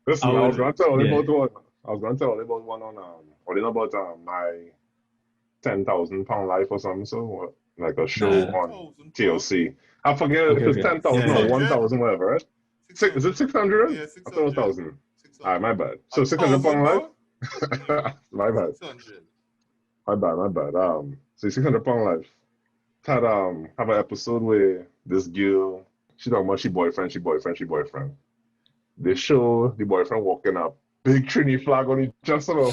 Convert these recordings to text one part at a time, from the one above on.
Listen, I I was would, gonna tell you yeah. about one. I was gonna tell you about one on what you know about my £10,000 life or something. So like a show Nah. on 10,000 pounds. TLC. I forget Okay, if it's okay. Yeah, 10,000 or yeah. 600. 1,000, whatever. Right? Is it 600. 600? Yeah, I thought it was 600. 1,000. All right, 600. my bad. A So 600 thousand, pound life. bro? What you mean? My bad. 600. My bad. My bad. So 600 pound life had have an episode where this girl she talking about she boyfriend. They show the boyfriend walking up, big Trini flag on his chest, you know.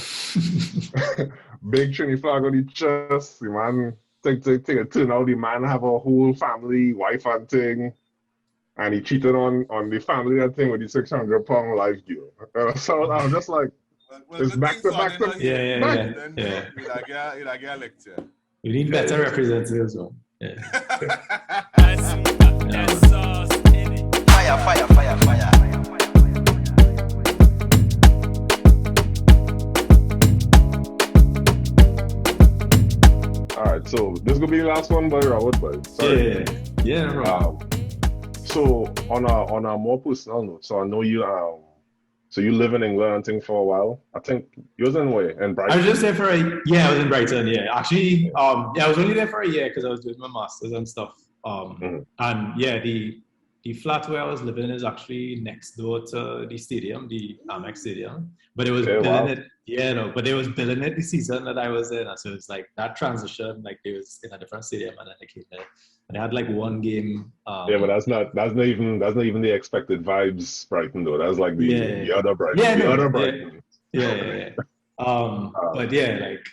Big Trini flag on his chest. The man take a turn out. The man have a whole family, wife and thing, and he cheated on the family and thing with the 600 pound life girl. So I was just like, Well, it's good back things to on back in to Yeah, here. yeah, back. yeah, Then, yeah. you'll get a lecture. We need Yeah, better yeah. representatives, man. Yeah. Yeah, man. Fire, fire, fire, fire. All right, so this gonna be the last one, by Robert, but sorry. Yeah, yeah, no problem. So on a more personal note, so I know you so you live in England and thing for a while. I think you was in where? In I was Brighton? just there for I was in Brighton, yeah. Actually, yeah, I was only there for a year because I was doing my masters and stuff. Mhm. And yeah, the flat where I was living is actually next door to the stadium, the Amex Stadium. But it was Okay, billing wow. it, yeah, no, but it was billing it the season that I was in. So it's like that transition, like it was in a different stadium and then I came there. And I had like one game. Yeah, but that's not even the expected vibes Brighton though. That's like Yeah, the other Brighton. yeah, The other no, yeah, Brighton. yeah, yeah, yeah. But Um, yeah, like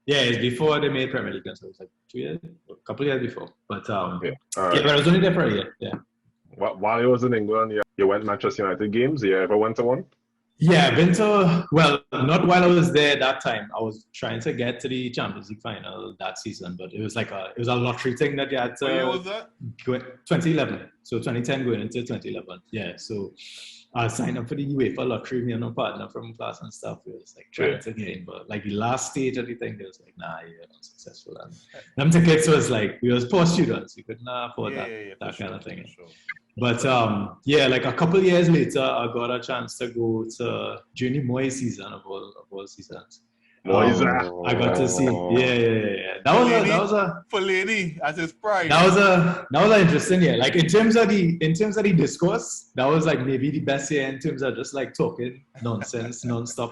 yeah, it's before they made Premier League, so it was like 2 years, a couple of years before. But yeah. All yeah, right. but I was only there for a year. Yeah, While you was in England, you went Manchester United games. You ever went to one? yeah. I've been to not while I was there that time. I was trying to get to the Champions League final that season, but it was like it was a lottery thing that you had What year to was that? 2011. So 2010 going into 2011. Yeah, so I signed up for the UEFA lottery. Me and my partner from class and stuff. We was like trying Yeah. to get in, but like the last stage of the thing, they was like, nah, you're not successful. And them tickets was like we was poor students. We couldn't afford Yeah, that for kind of sure, thing. for sure. But yeah, like a couple years later, I got a chance to go to during the Moy season of all seasons. Moise. I got to see, yeah. Fellaini at his prime. That was an interesting year. Like in terms of the discourse, that was like maybe the best year in terms of just like talking nonsense nonstop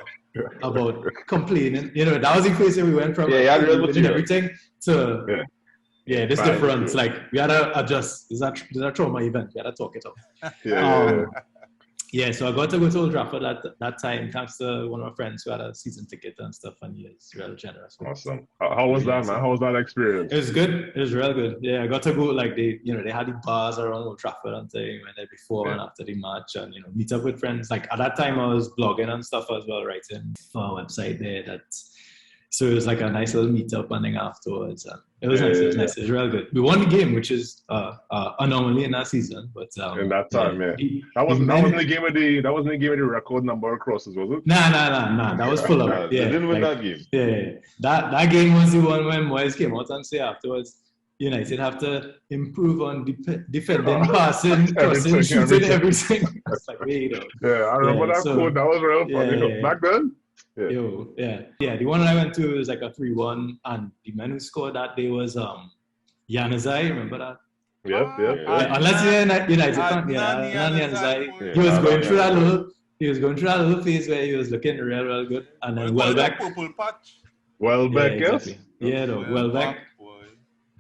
about complaining. You know, that was the crazy we went from Yeah, like, real we did material. everything to Yeah. this Bad difference. material. Like we had to adjust. This is a trauma event. We had to talk it out. Yeah. Yeah, so I got to go to Old Trafford at that time, thanks to one of my friends who had a season ticket and stuff, and he was real generous. Awesome. How was that, man? How was that experience? It was good. It was real good. Yeah, I got to go like they had the bars around Old Trafford and thing, went there before and after the match, and meet up with friends. Like at that time, I was blogging and stuff as well, writing for our website there. So it was like a nice little meet up and then afterwards. And it was nice. It was nice. It was real good. We won the game, which is anomaly in that season. But in that time, that wasn't the game with the record number of crosses, was it? Nah. That was full of They didn't win that game. Yeah. That game was the one when Moyes came out and said afterwards, United have to improve on defending, passing, crossing, shooting, everything. It's like, wait up. Yeah, I remember that quote. That was real funny. Back then? Yeah. The one I went to was like a 3-1, and the man who scored that day was Januzaj. Remember that? Yep. Unless you're United fan, Januzaj. He was going through that little phase where he was looking real good, and then Welbeck. Purple patch. Welbeck, yes. Exactly. Yeah, Welbeck.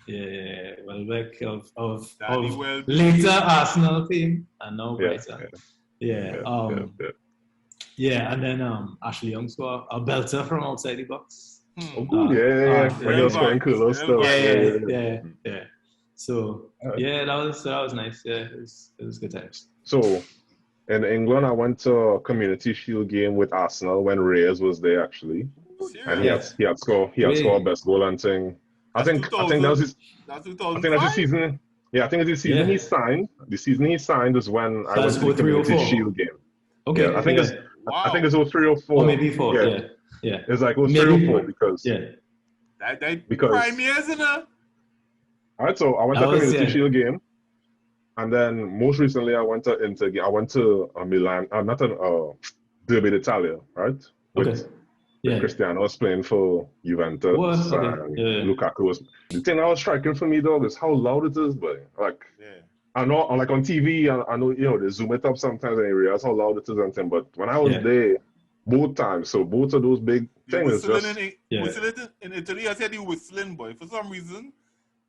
Yeah, Welbeck of later Arsenal fame and now Brighton. Yeah, and then Ashley Young scored a belter from outside the box. Oh, good. When he was going cool stuff. Yeah. So that was nice. Yeah, it was good times. So in England, I went to a Community Shield game with Arsenal when Reyes was there actually, and he had scored best goal and thing. I think that was his. That's I think that's the season. Yeah, I think it's the season he signed. The season he signed is when I went to the Community Shield game. Okay. Yeah, I think it's 03 or 04. Or maybe 4. Yeah. It's like 03 or 4 because because prime years, isn't it? All right, so I went to a Community Shield game, and then most recently I went to Milan. Derby d'Italia, right? Okay. Yeah. Cristiano was playing for Juventus. Okay. And Yeah. Lukaku was. The thing that was striking for me, dog, is how loud it is, but like. Yeah. I know, like on TV, I know, they zoom it up sometimes and you realize how loud it is and thing. But when I was there, both times, so both of those big things just. Whistling in Italy, I said you whistling, boy. For some reason,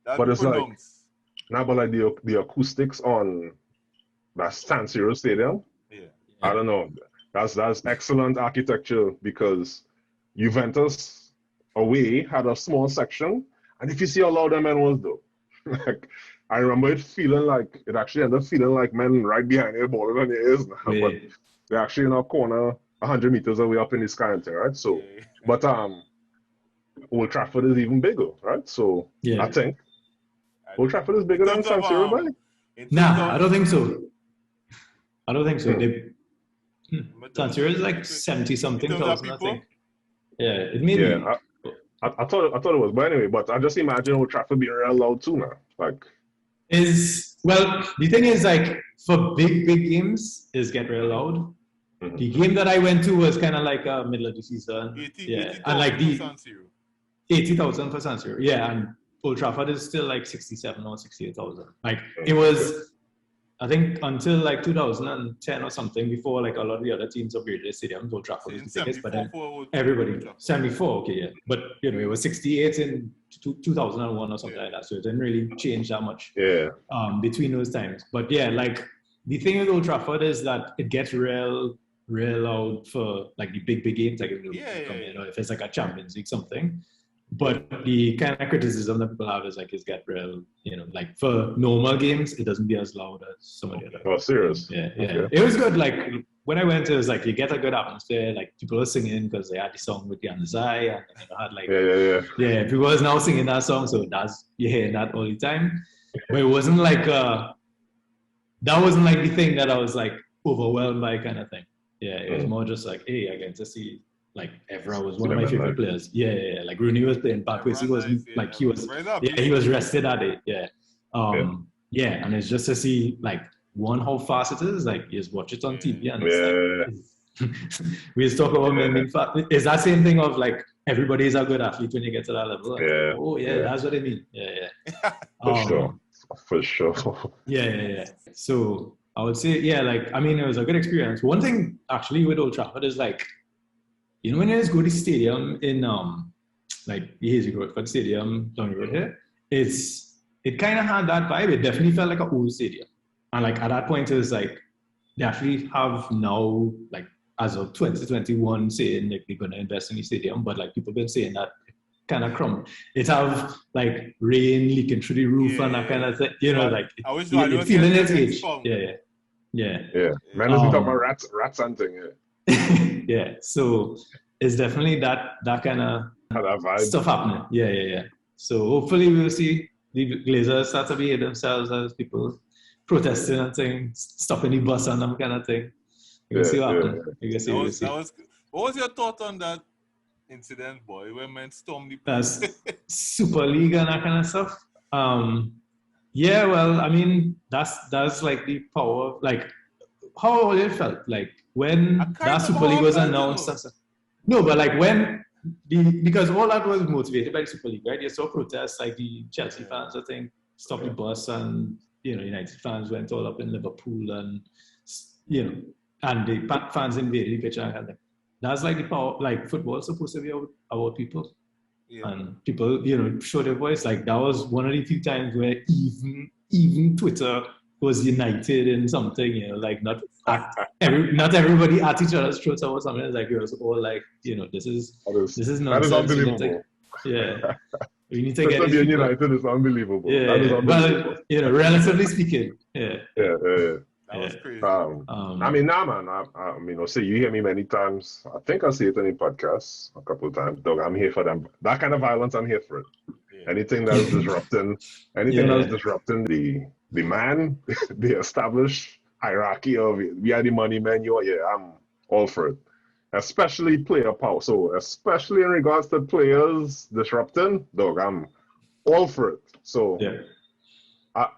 that's but it's pronounced. But like the acoustics on that San Siro Stadium, I don't know. That's excellent architecture because Juventus away had a small section, and if you see how loud that man was, though, like. I remember it actually ended up feeling like men right behind the ball than it is now. Yeah. But they're actually in a corner 100 meters away up in the sky and thing, right? So, but Old Trafford is even bigger, right? So I think Old Trafford is bigger than San Siro, right? Nah, I don't think so. I don't think so. San Siro is like 70-something thousand, I think. Yeah, it may be. I thought it was, but anyway, but I just imagine Old Trafford being real loud too now. Like, the thing is, like, for big games, is get real loud. Mm-hmm. The game that I went to was kind of like middle of the season. 80,000 and like for San Siro. 80,000 for San Siro. Yeah, and Old Trafford is still like 67 or 68,000. Like, it was, I think, until like 2010 or something, before like a lot of the other teams upgraded their stadiums, Old Trafford was the biggest, but then everybody, 74, okay, yeah. But, it was 68 in 2001 or something like that, so it didn't really change that much between those times. But yeah, like, the thing with Old Trafford is that it gets real loud for like the big games, like if it's like a Champions League something. But the kind of criticism that people have is like it's get real, like for normal games, it doesn't be as loud as some of the other. Oh, serious? Yeah. It was good. Like when I went, it was like you get a good atmosphere. Like people were singing because they had the song with the Anzai, and had like people was now singing that song, so you're hearing that all the time. But it wasn't like that wasn't like the thing that I was like overwhelmed by kind of thing. Yeah, it was more just like, hey, I get to see. Like Evra was one of my favorite players. Yeah. Like Rooney was playing back he wasn't like he was rested at it. Yeah. And it's just to see like how fast it is. Like you just watch it on TV and it's like we just talk about men being fast. It's that same thing of like everybody is a good athlete when you get to that level. Like, that's what I mean. Yeah. For sure. Yeah. So I would say, like I mean it was a good experience. One thing actually with Old Trafford is like when you just go to the stadium in like the Hazy Grotford Stadium down the road here, it kind of had that vibe. It definitely felt like an old stadium. And like at that point it was like they actually have now like as of 2021 saying like they're gonna invest in the stadium, but like people been saying that kind of crumb. It have like rain leaking through the roof and that kind of thing. Like it's feeling its age. Yeah. Man isn't talking about rats hunting, yeah, so it's definitely that kind of stuff happening. Yeah. So hopefully we'll see the Glazers start to behave themselves as people protesting and saying, stopping the bus and them kind of thing. We'll see what happens. What was your thought on that incident, boy, when men stormed the bus? Super League and that kind of stuff. Yeah, well, I mean, that's like the power, like how it felt like when that Super League was announced. No, but like when because all that was motivated by the Super League, right? You saw protests like the Chelsea fans, I think, stopped the bus, and United fans went all up in Liverpool, and and the fans invaded the pitch and everything. That's like the power. Like football is supposed to be about people, and people, show their voice. Like that was one of the few times where even Twitter was united in something, like not everybody at each other's throats or something. It's like it was all like, this is nonsense. That is unbelievable. We need to get being united is unbelievable. Yeah, that is unbelievable. But relatively speaking, That was crazy. I mean, man. I mean, say you hear me many times. I think I say it in the podcast a couple of times. Dog, I'm here for them. That kind of violence, I'm here for it. Anything that's disrupting, the man, the established hierarchy of we are the money men. I'm all for it. Especially player power. So especially in regards to players disrupting, dog, I'm all for it. So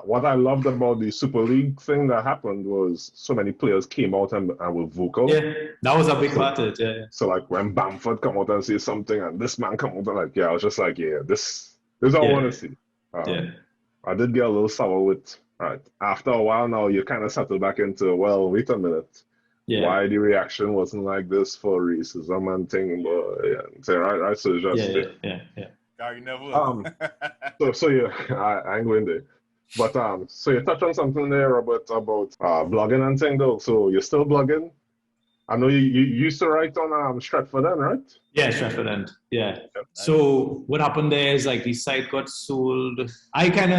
what I loved about the Super League thing that happened was so many players came out and were vocal. Yeah, that was a big part of it. Yeah. So like when Bamford come out and say something, and this man come out and like, yeah, I was just like, yeah, this is what I want to see. Yeah. I did get a little sour with. All right, after a while now, you kind of settle back into, well, wait a minute. Yeah. Why the reaction wasn't like this for racism and thing, but yeah, so, right, so it's just yeah. Gary Neville. so yeah, I ain't going there. But so you touched on something there, Robert, about blogging and thing though. So you're still blogging? I know you used to write on Stratford End, right? Yeah, Stratford End. Yeah. So what happened there is like the site got sold. I kind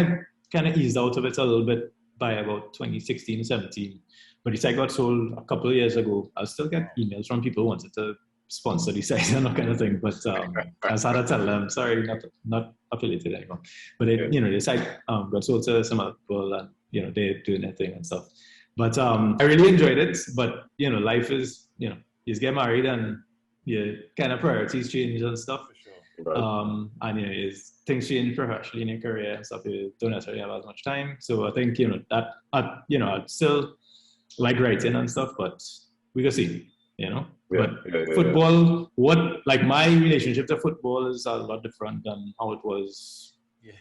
of eased out of it a little bit by about 2016, 17. But the site got sold a couple of years ago. I still get emails from people who wanted to sponsor the site and that kind of thing. But I just had to tell them, sorry, not affiliated anymore. But the site got sold to some other people, and they're doing their thing and stuff. But I really enjoyed it. But life is, you just get married and your kind of priorities change and stuff. For sure. And things change professionally in your career and stuff. You don't necessarily have as much time. So I think that I'd still like writing and stuff, but we can see, football, my relationship to football is a lot different than how it was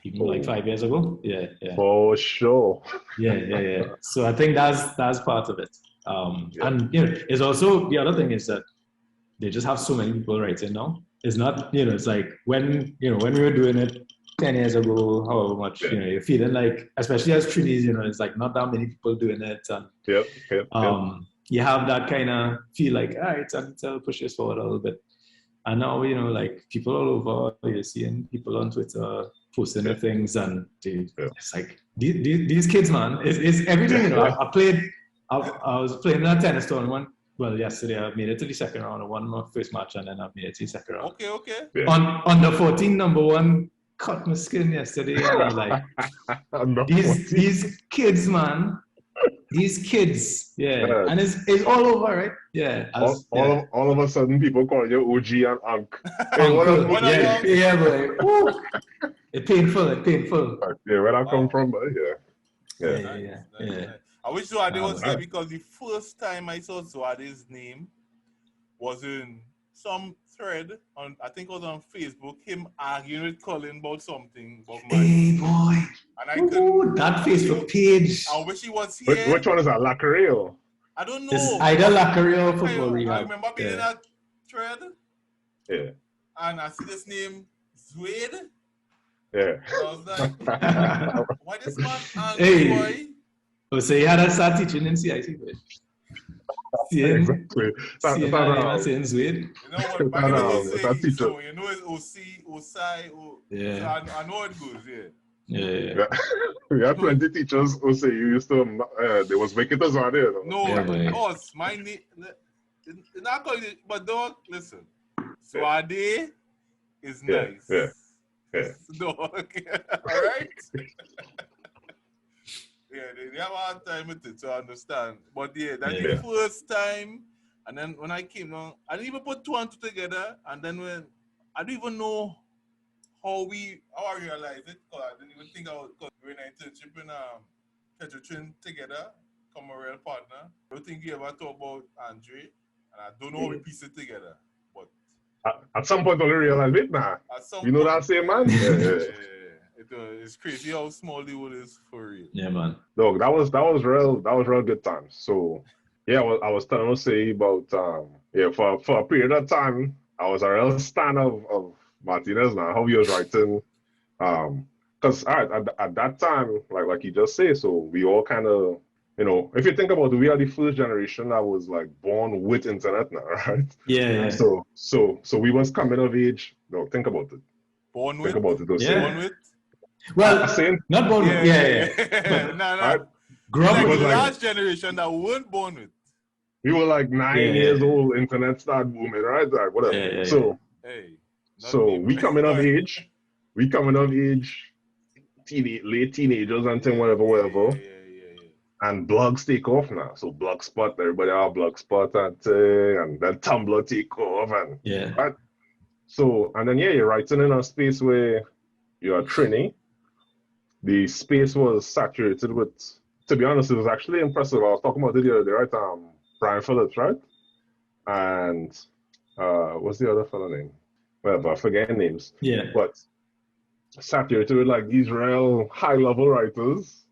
even like 5 years ago. Yeah. For sure. Yeah. So I think that's part of it. And it's also, the other thing is that they just have so many people writing now. It's not, it's like when we were doing it 10 years ago, however much, you're feeling like, especially as Trinis, it's like not that many people doing it. And you have that kind of feel like, all right, I need to push this forward a little bit. And now, like people all over, you're seeing people on Twitter posting their things, and it's like, these kids, man, it's everything, I was playing in a tennis tournament. Well, yesterday I made it to the second round. I won my first match, and then I made it to the second round. Okay. Yeah. On the 14, number one, cut my skin yesterday, and I was like, these kids, man, these kids, and it's all over, right? Yeah. All of a sudden, people call you OG and Unc. Boy. It's painful. Yeah, where I come from, Yeah. I wish Zwade was there, because the first time I saw Zwade's name was in some thread on, I think it was on Facebook, him arguing with Colin about something. Hey boy. And I couldn't. That Facebook page. I wish he was here. Which one is that? Lacario? I don't know. It's either Lacario or Football Rehab. I remember being in that thread. Yeah. And I see this name, Zwade. Yeah. I was like, why this man angry, boy? Oh, so you had to start teaching in CIT, boy. Exactly. Saying Zwade. You know what? Back in the day, so you know it's OC, OSI, yeah. So I know it goes, Yeah. We had plenty of teachers who say you used to, they was making us on there. No, of course, my name, not calling it, but dog, listen, Zwade is nice. Yeah. Dog, all right? They have a hard time with it to understand. But that's the first time. And then when I came down, I didn't even put two and two together. And then when I don't even know how I realized it, because I didn't even think because we were in an internship in Tetrotrin together, come a real partner. I don't think you ever talk about Andre, and I don't know how we piece it together. But at some point, I realized it now. You know that same man? It's crazy how small the world is for real. Yeah, man. Look, that was real good times. So I was telling to say about for a period of time I was a real stan of Martinez now, how he was writing. Because at that time, like you just say, so we all kind of, if you think about it, we are the first generation that was like born with internet now, right? Yeah. So we was coming of age. No, think about it. Born with. Think about it. Born with. Well, not born with. Yeah. But, no. Grew up with the last generation that weren't born with. We were like 9 years old. Internet started booming, right? Like, whatever. Yeah. So we coming of age. We coming of age. Late teenagers and thing, whatever. Yeah. And blogs take off now. So Blogspot, everybody have Blogspot and then Tumblr take off and right. So and then you're writing in a space where you're a trainee. the space was saturated with. To be honest, it was actually impressive. I was talking about it the other day, right? Brian Phillips, right? And what's the other fellow name? Well, I forget names. Yeah. But saturated with like these real high level writers,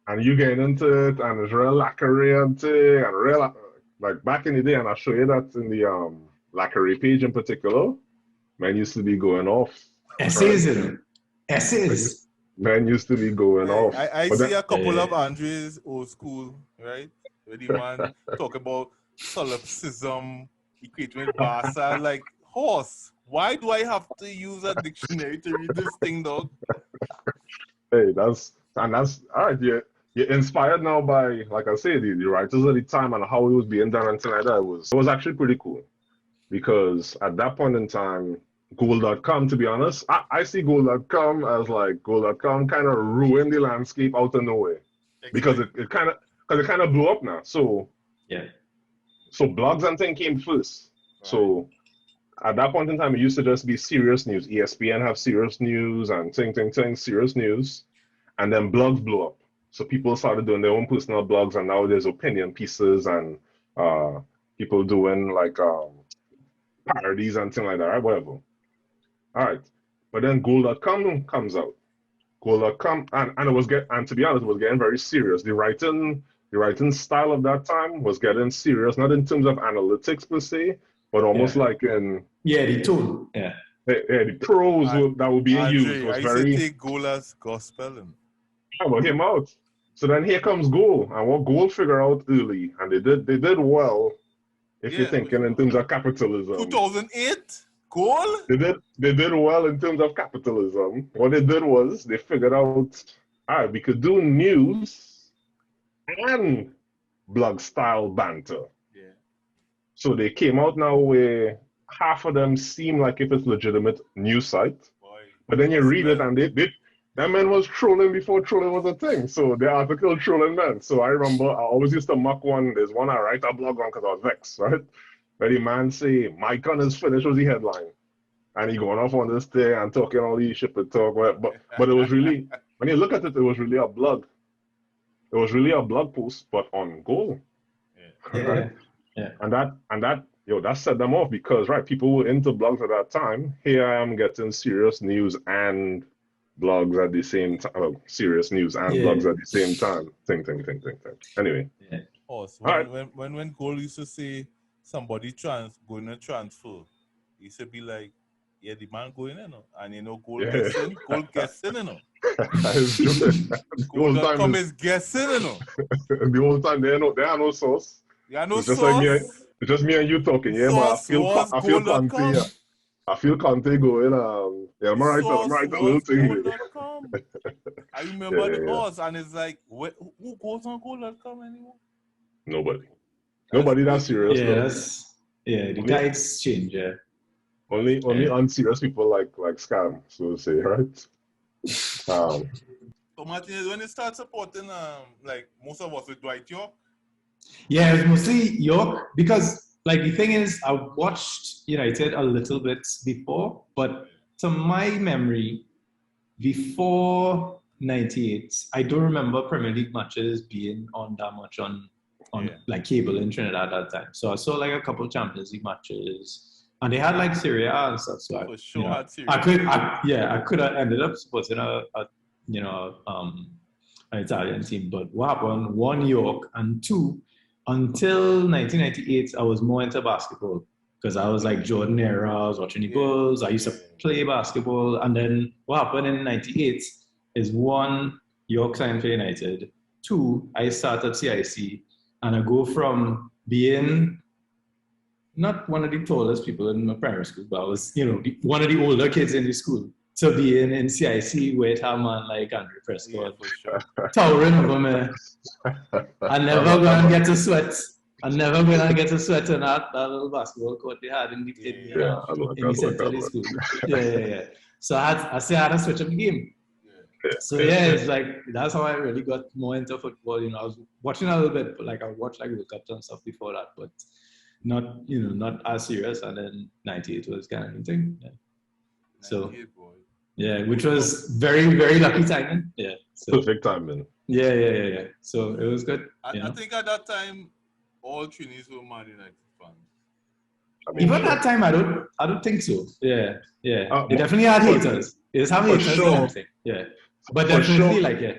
and you get into it, and it's real lacquery and thing, and real like back in the day, and I'll show you that in the lacquery page in particular. Men used to be going off. Essays, you know. Essays. Men used to be going off. I But see then, a couple of Andre's old school, right? Where the man talk about solipsism, equating with Barca, like horse. Why do I have to use a dictionary to read this thing, dog? hey, that's all right. You're inspired now by, like I say, the writers of the time and how it was being done and things like that. It was actually pretty cool because at that point in time, Goal.com, to be honest, I see Goal.com as like Goal.com kind of ruined the landscape out of nowhere because it kind of blew up now. So yeah. So blogs and things came first. Right. So at that point in time, it used to just be serious news. ESPN have serious news and serious news. And then blogs blew up. So people started doing their own personal blogs, and now there's opinion pieces and people doing like parodies and things like that, right? Whatever. All right. But then Goal.com comes out. Goal.com, and to be honest, it was getting very serious. The writing style of that time was getting serious, not in terms of analytics per se, but almost like in the tone. Yeah. The prose that were being used was I very. used to take Goal as gospel. And... well, him out. So then here comes Goal, and what Goal figured out early, and they did well. If you're thinking in terms of capitalism. 2008 Goal. They did well in terms of capitalism. What they did was they figured out, all right, we could do news and blog style banter. Yeah. So they came out now where half of them seem like if it's legitimate news site. Boy, but then you read it and that man was trolling before trolling was a thing. So the article trolling men. So I remember I always used to mock one. There's one I write a blog on because I was vexed, right? Where the man say, "My gun is finished" was the headline. And he going off on this thing and talking all these shit talk. But it was really, when you look at it, it was really a blog. It was really a blog post, but on Goal. Yeah. Right? Yeah. And that set them off because, right, people were into blogs at that time. Here I am getting serious news and blogs at the same time. Serious news and blogs at the same time. Thing. Anyway. Yeah. So when Goal used to say somebody going to transfer, he used to be like, yeah, the man going in, and Goal guessing, Goal.com is guessing, The whole time they are no source. Yeah, no it's source. It's just me and you talking. Yeah, but I feel Conte. Yeah. I feel Conte going. I'm right. The little thing. I remember the odds, and it's like, who goes on Goal.com anymore? Nobody that's serious. The guides change. Yeah. Only unserious people like scam, so to say, right? So Martinez, when you start supporting like most of us with Dwight Yorke? Yeah, it was mostly Yorke because like the thing is I watched United a little bit before, but to my memory, before 98, I don't remember Premier League matches being on that much on like cable in Trinidad at that time. So I saw like a couple Champions League matches. And they had like Serie A and stuff, so I could have ended up supporting an Italian team. But what happened? One, Yorke, and two, until 1998, I was more into basketball because I was like Jordan era. I was watching the Bulls. I used to play basketball, and then what happened in '98 is one, Yorke signed for United. Two, I started CIC, and I go from being not one of the tallest people in my primary school, but I was, one of the older kids in the school. To be in CIC with a man like Andrew Prescott, towering over me. I never gonna get to sweat. I never gonna get to sweat on that little basketball court they had in the center of the school. Yeah. So I had to switch up the game. So it's like that's how I really got more into football. I was watching a little bit, but like I watched like World Cups and stuff before that, but not as serious. And then 98 was kind of new thing. Yeah. So Yeah, which was very, very lucky timing. Yeah. So, Perfect timing. yeah. So it was good. I think at that time, all Trinis were Man United fans. I mean, Even that time, I don't think so. Yeah. It definitely had for- haters. It has for haters sure. and everything. Yeah. But For definitely, sure. like, yeah.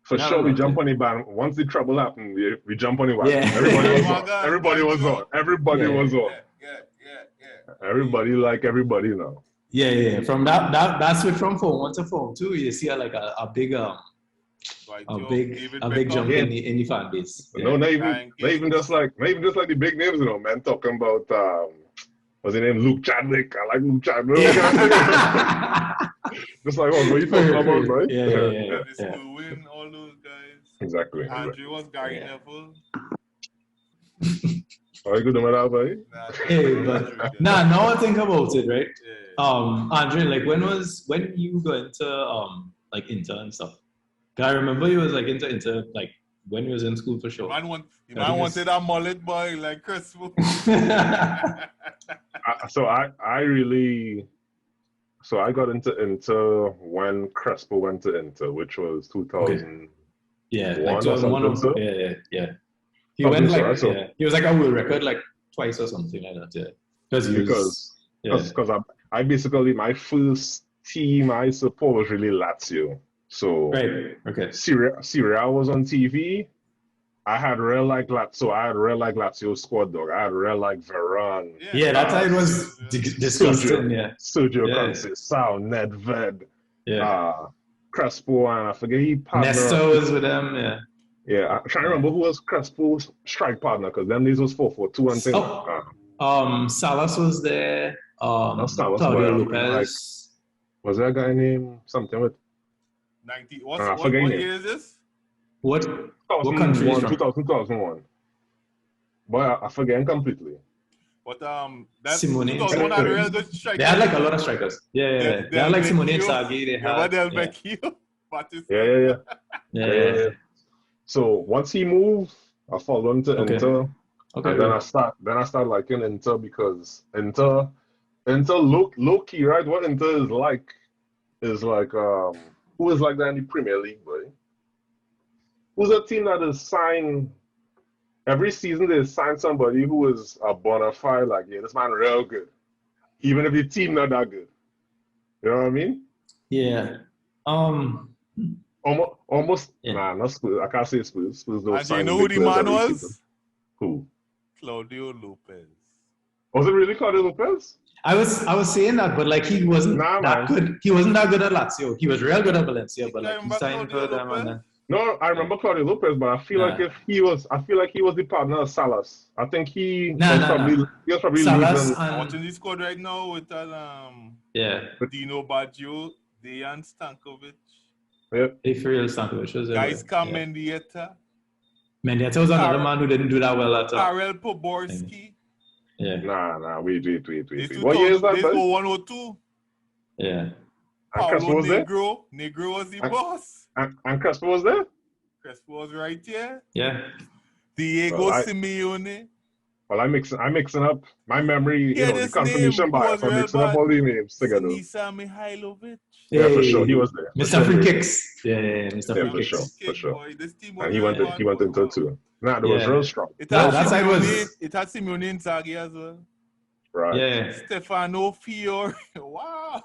For Yeah, sure, we okay. jump on the band. Once the trouble happened, we jump on the wagon. Yeah. Everybody was Oh my on. God, Everybody was Banjo. on. Everybody Yeah. was on. Yeah. Everybody like everybody now. Yeah. From that switch from Form 1 to Form 2, you see like a big Dwight a Yorke, big David a big Beckham. jump Yeah. in the fan base. No, not even Thank just like the big names, you know, man. Talking about what's his name? Luke Chadwick. I like Luke Chadwick. Just like what you talking about, right? Yeah. Dennis Lewin, all those guys. Exactly. Andrew was Gary Yeah. Neville. Are you good with that, buddy? Hey, but now I think about it, right? Yeah. Andre, like when you got into like Inter and stuff? 'Cause I remember you was like into like when you was in school for sure. Man think wanted that mullet boy like Chris. So I got into Inter when Crespo went to Inter, which was 2000. Yeah, One like or 2001. something, Yeah. He Something went so, like so- he was like a world record like twice or something like that. Yeah, Because I basically, my first team I support was really Lazio. So right. Okay. Serie A was on TV. I had real like Lazio. I had real like Lazio squad dog. I had real like Varane. Yeah, that time was disgusting. Yeah. Sergio Yeah. Conceição, Nedved, Yeah. Crespo, and I forget he partnered. Nesta was with them. Yeah. Yeah, I'm trying to remember who was Crespo's strike partner because them days was 4-4-2 and things. Salas was there. Not Salas, Claudio but, Lopez. Was there a guy named something with 90. I What forget him. year is this? What country is 2001, from? 2001. But I forget him completely. But that Simone 2001 had a real good strike. They had like a lot of strikers. Yeah. They had like Simone Inzaghi. They had Del Vecchio. Yeah. So once he moved, I followed him to Okay. Inter. Okay. And then I start liking Inter because Inter low key, right? What Inter is like who is like that in the Premier League, boy? Who's a team that is signed every season? They sign somebody who is a bona fide, like, yeah, this man real good, even if the team not that good. You know what I mean? Yeah. Almost. Yeah. Nah, not Spurs. I can't say Spurs. Spurs don't And do you sign know who big the players man every was? season. Who? Claudio Lopez. Was it really Claudio Lopez? I was saying that, but like he wasn't that good. He wasn't that good at Lazio. He was real good at Valencia, but like he signed for them and then. No, I remember Claudio Lopez, but I feel like he was the partner of Salas. I think he was probably Salas losing. I'm watching this squad right now with Dino Baggio, Dejan Stankovic, Ifriel Stankovic was guys come Mendieta, Mendieta was another man who didn't do that well at all. Karel Poborski. Yeah. Nah, wait. This What year is that, This bud? 0102. Yeah. And Crespo was there? Negro was the boss. And Crespo was there? Crespo was right here. Yeah. Diego Simeone. Well, I'm mixing up my memory, Yeah, the this confirmation name bias. was I'm real mixing up bad. all the names together. Sinisa Mihailovic. Yeah, for sure, he was there. Mr. Free Kicks. Yeah, Mr. Yeah, Free for Kicks. sure. For sure. Boy, this team was And he real went bad, into boy. it too. Nah, that was real strong. It No, had that side was- Simeone Inzaghi as well. Right. Yeah. Stefano Fiore. Wow.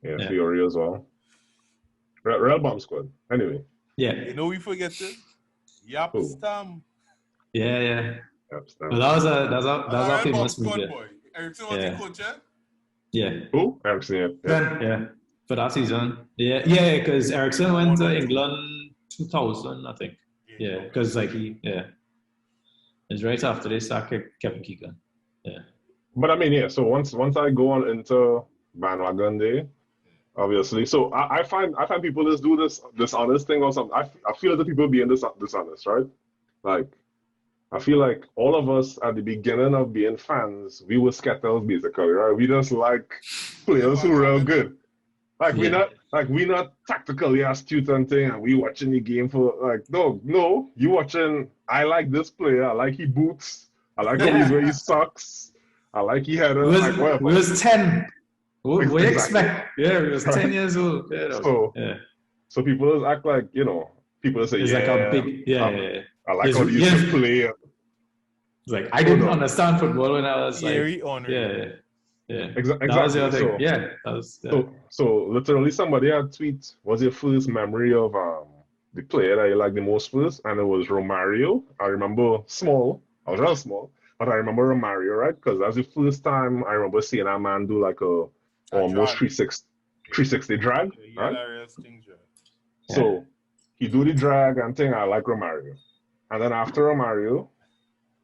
Yeah, Fiore as well. Real bomb squad. Anyway. Yeah. You know we forget it. Yap Who? Stam. Yeah. Yep, Well, that was a famous move. Yeah. Boy. Ericsson was the coach, eh? Yeah. Who? Ericsson, yeah. Yeah. For that season. Yeah, because Ericsson went to England 2000, I think. Yeah, because like it's right after they sacked Kevin Keegan. Yeah. But I mean, so once I go on into bandwagon day, obviously. So I find people just do this honest thing or something. I feel that people being dishonest, right? Like I feel like all of us at the beginning of being fans, we were sketters basically, right? We just like players who are real good. Like we're not tactically astute and thing, and we watching the game for like no, you watching. I like this player. I like he boots. I like how he's wearing his socks. I like he had a We was 10. What do you Exactly. expect? Yeah, he was 10 years old. Yeah, So, yeah. so people just act like, people say, It's like a big, I like how they used to play. It's like, I didn't understand football when I was Thierry like, Henry. yeah. Exactly. That was the other thing. Yeah, that was, So literally somebody had tweet, what's your first memory of the player that you like the most first? And it was Romario. I remember small. I was real small. But I remember Romario, right? Because that's the first time I remember seeing a man do like a almost drag. 360 drag. Right? So he do the drag and thing, I like Romario. And then after Romario,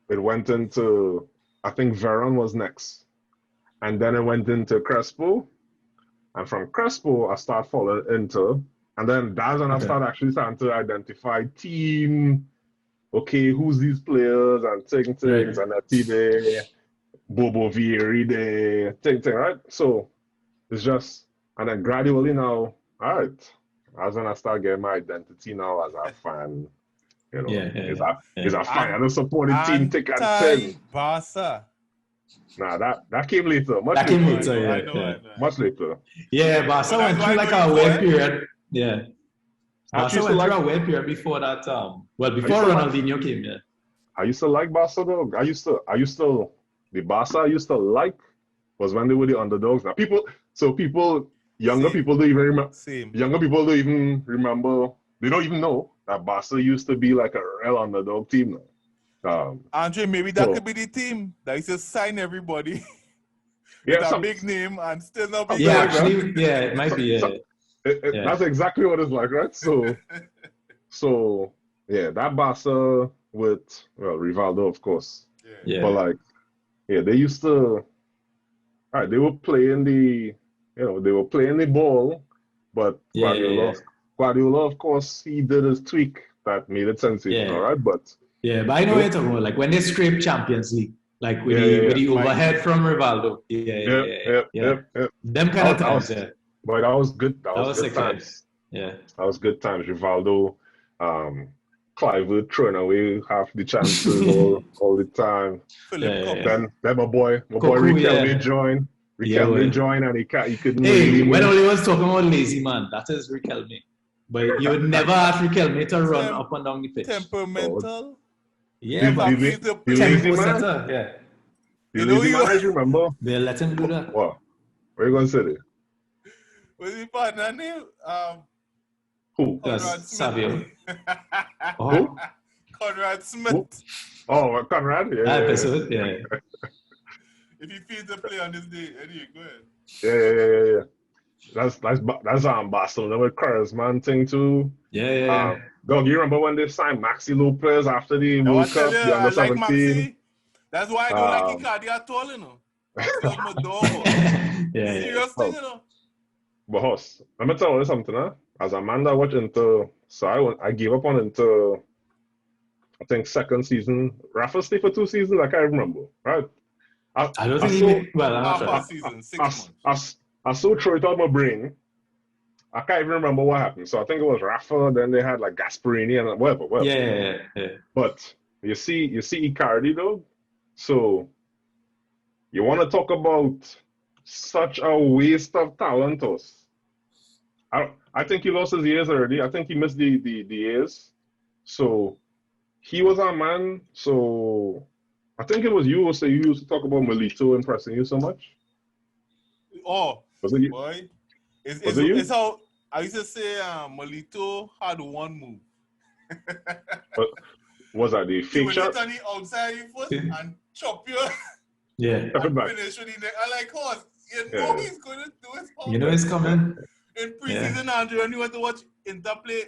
it went into, I think Veron was next. And then it went into Crespo. And from Crespo, I start following into, and then that's when I start actually starting to identify team, okay, who's these players and things, and that TV, Bobo Vieri, thing, right? So it's just, and then gradually now, all right, that's when I start getting my identity now as a fan. Is a fan and a supporting team thick and thin. Barca. Nah, that came later. Much that later. came later, I know. Much later. Yeah, Barca went through like a weird period. Yeah. Barca went through a weird period before that. Before Ronaldinho came, yeah. I used to like Barca though. The Barca I used to like was when they were the underdogs. Now younger people don't even remember. Younger people don't even remember. They don't even know that Barca used to be like a real underdog team now. Andre, maybe that could be the team that used to sign everybody with a big name and still not be. Yeah, actually, it might be. That's exactly what it's like, right? So that Barca with Rivaldo, of course. Yeah. But they used to. All right, they were playing the ball, but Guardiola, of course, he did his tweak that made it sensational, right? But but I know what you're talking about. Like when they scraped Champions League, like with the overhead from Rivaldo. Them kind of times, But that was good. That was good times. Yeah. That was good times. Rivaldo, Clive throwing away half the chances all the time. Then my boy Riquelme joined. Riquelme joined and he couldn't. When Oli was talking about lazy man, that is Riquelme. But you would never ask Riquelme to run up and down the pitch. Temperamental. But he's the lazy man. The lazy man, I remember. They let him do that. What? What are you gonna say there? What's his partner name? Who? Savio. Who? Conrad Smith. Oh, Conrad? Yeah. Episode, If he feels the play on this day, anyway, go ahead. Yeah. That's Barcelona with Charisma thing too. Yeah. Dog, you remember when they signed Maxi Lopez after the World Cup, the under 17? Maxi. That's why I don't like Icardi at all, you know. That's my dog. Serious thing, you know. But Hoss, let me tell you something, huh? As a man that watched Inter, I gave up on Inter, I think second season. Rafa stayed for 2 seasons, I can't remember, right? I don't think he did well. I'm not sure. Season, 6 months. I saw Troy out my brain. I can't even remember what happened. So I think it was Rafa, then they had like Gasperini and whatever. Yeah. But you see Icardi though. So you want to talk about such a waste of talent, I think he lost his years already. I think he missed the years. So he was our man. So I think it was you. So you used to talk about Melito impressing you so much. Oh, was it you? Boy. It's how I used to say Melito had one move. But was that the fake shot? On the outside of your foot and chop you. And finish with the neck. I like horse. You know he's going to do his You know he's coming. In preseason, Andrew, when you went to watch Inter play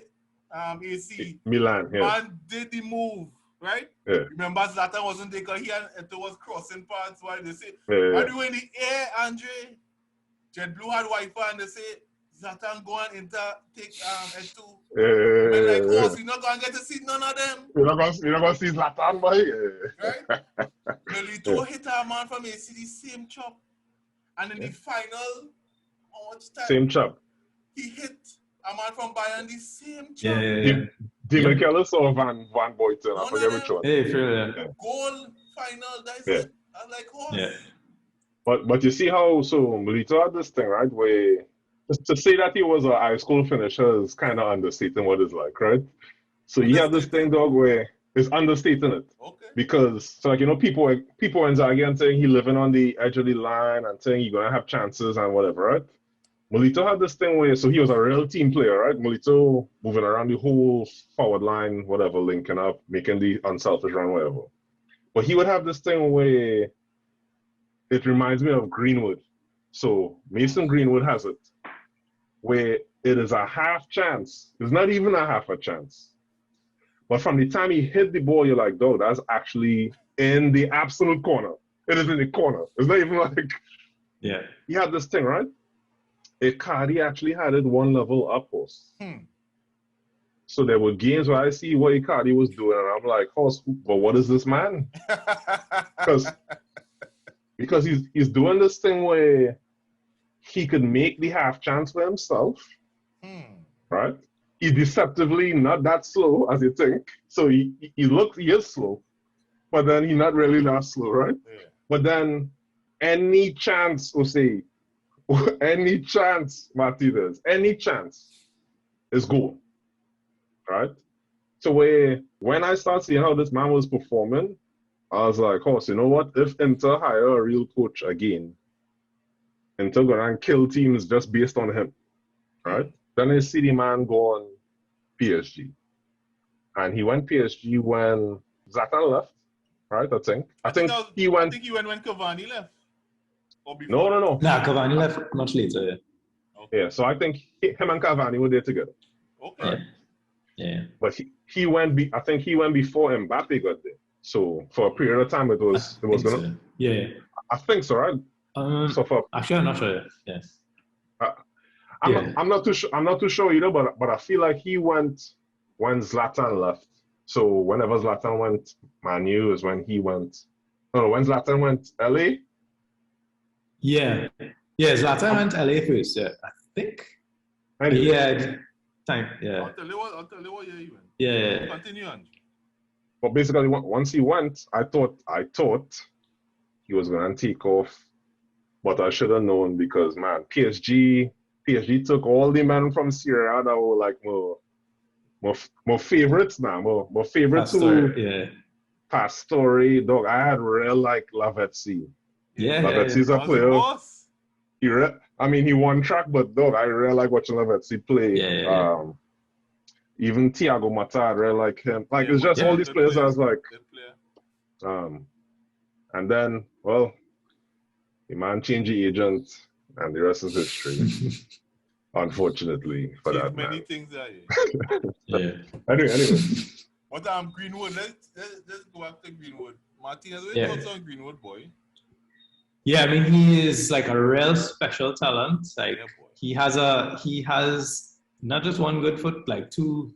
AC, Milan, man did the move, right? Yeah. Remember, Zlatan wasn't there because he and Eto was crossing paths while they say, yeah. Andrew, in the air, Andre, JetBlue had Wi-Fi and they say, Zlatan go and Inter take Eto. Like, oh, you're not going to get to see none of them. You're not going to see Zlatan, boy. Right? Melito hit a man from AC, the same chop. And in the final, how much time? Same chop. He hit a man from Bayern the same chop. Di Michelis or Van Boyten? I forget which one. Hey, fair, Goal final, that's it. I'm like, oh. But you see how so Melito had this thing, right? Where to say that he was a high school finisher is kind of understating what it's like, right? So he had this thing, dog, where it's understating it. Okay. Because so like people in Zagian saying he living on the edge of the line and saying he's gonna have chances and whatever, right? Melito had this thing where so he was a real team player, right? Melito moving around the whole forward line, whatever, linking up, making the unselfish run, whatever. But he would have this thing where it reminds me of Greenwood. So Mason Greenwood has it, where it is a half chance. It's not even a half a chance. But from the time he hit the ball, you're like, dog, that's actually in the absolute corner. It is in the corner. It's not even like, Yeah. he had this thing, right? Icardi actually had it one level up post. So there were games where I see what Icardi was doing, and I'm like, oh, but what is this man? Because he's doing this thing where he could make the half chance for himself, right? He's deceptively not that slow as you think. So he is slow, but then he's not really that slow, right? Yeah. But then any chance, Jose, any chance, Martinez, any chance is goal, right? So when I start seeing how this man was performing, I was like, oh, so you know what? If Inter hire a real coach again, Inter gonna kill teams just based on him, right? Then I see the man go on PSG. And he went PSG when Zlatan left, right? I think he went. I think he went when Cavani left. Or before. No. Nah, Cavani left much later. Yeah. Okay. Yeah, so I think him and Cavani were there together. Okay. Yeah. But he went. I think he went before Mbappe got there. So for a period of time, it was gonna. So. Yeah. I think so, right? So for actually, I'm not sure. Yeah. I'm not too sure. I'm not too sure either. But I feel like he went when Zlatan left. So whenever Zlatan went Man U is when he went. No, when Zlatan went LA. Yeah. Zlatan went LA first. Yeah, I think. Anyway. Yeah. Time. Yeah. I'll tell you what year he went. Yeah. Continue on. But basically, once he went, I thought he was going to take off, but I should have known because man, PSG took all the men from Syria that were like more favorites now, more favorites who Pastore, dog. I had real like Lavezzi. Yeah, Lavezzi's a player. He won track, but dog, I really like watching Lavezzi play. Yeah. Even Thiago Motta, I really like him. Like it's just all these players. I was like, and then well, the man changed the agent, and the rest is history. Unfortunately for that many man. things are yeah. Anyway. What Greenwood? Let's go back to Greenwood. Martinez, what thoughts on Greenwood, boy? Yeah, he is like a real special talent. Like he has not just one good foot, like two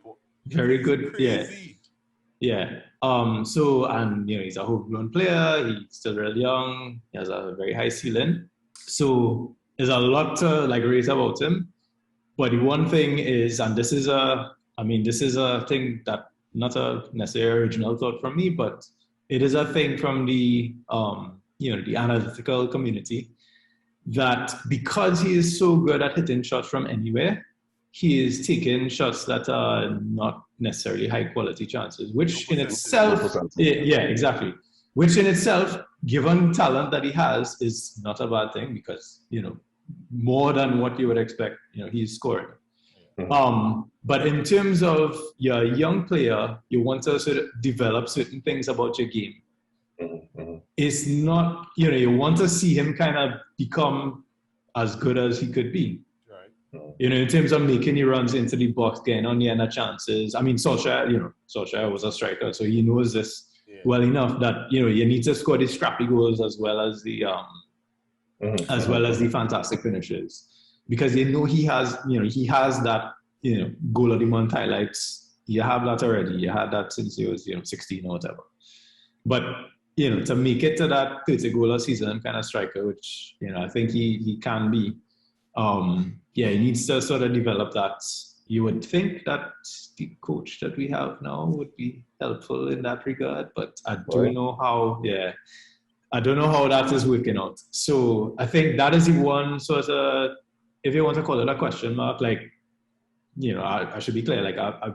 very good. Crazy. Yeah. So he's a homegrown player. He's still really young. He has a very high ceiling. So there's a lot to like raise about him. But the one thing is, and this is a thing that not a necessarily original thought from me, but it is a thing from the the analytical community, that because he is so good at hitting shots from anywhere, he is taking shots that are not necessarily high quality chances, which in itself, exactly. Which in itself, given talent that he has, is not a bad thing because, more than what you would expect, he's scoring. But in terms of you're a young player, you want to sort of develop certain things about your game. It's not, you want to see him kind of become as good as he could be. Right. In terms of making the runs into the box, getting on the end of chances. Solskjaer was a striker, so he knows this well enough that, you need to score the scrappy goals as well as the fantastic finishes. Because he has that, goal of the month highlights. You have that already. You had that since he was, 16 or whatever. But, to make it to that 30 goal a season kind of striker, which, I think he can be, he needs to sort of develop that. You would think that the coach that we have now would be helpful in that regard, but I don't know how, I don't know how that is working out. So I think that is the one sort of, if you want to call it a question mark, like, I should be clear. Like, I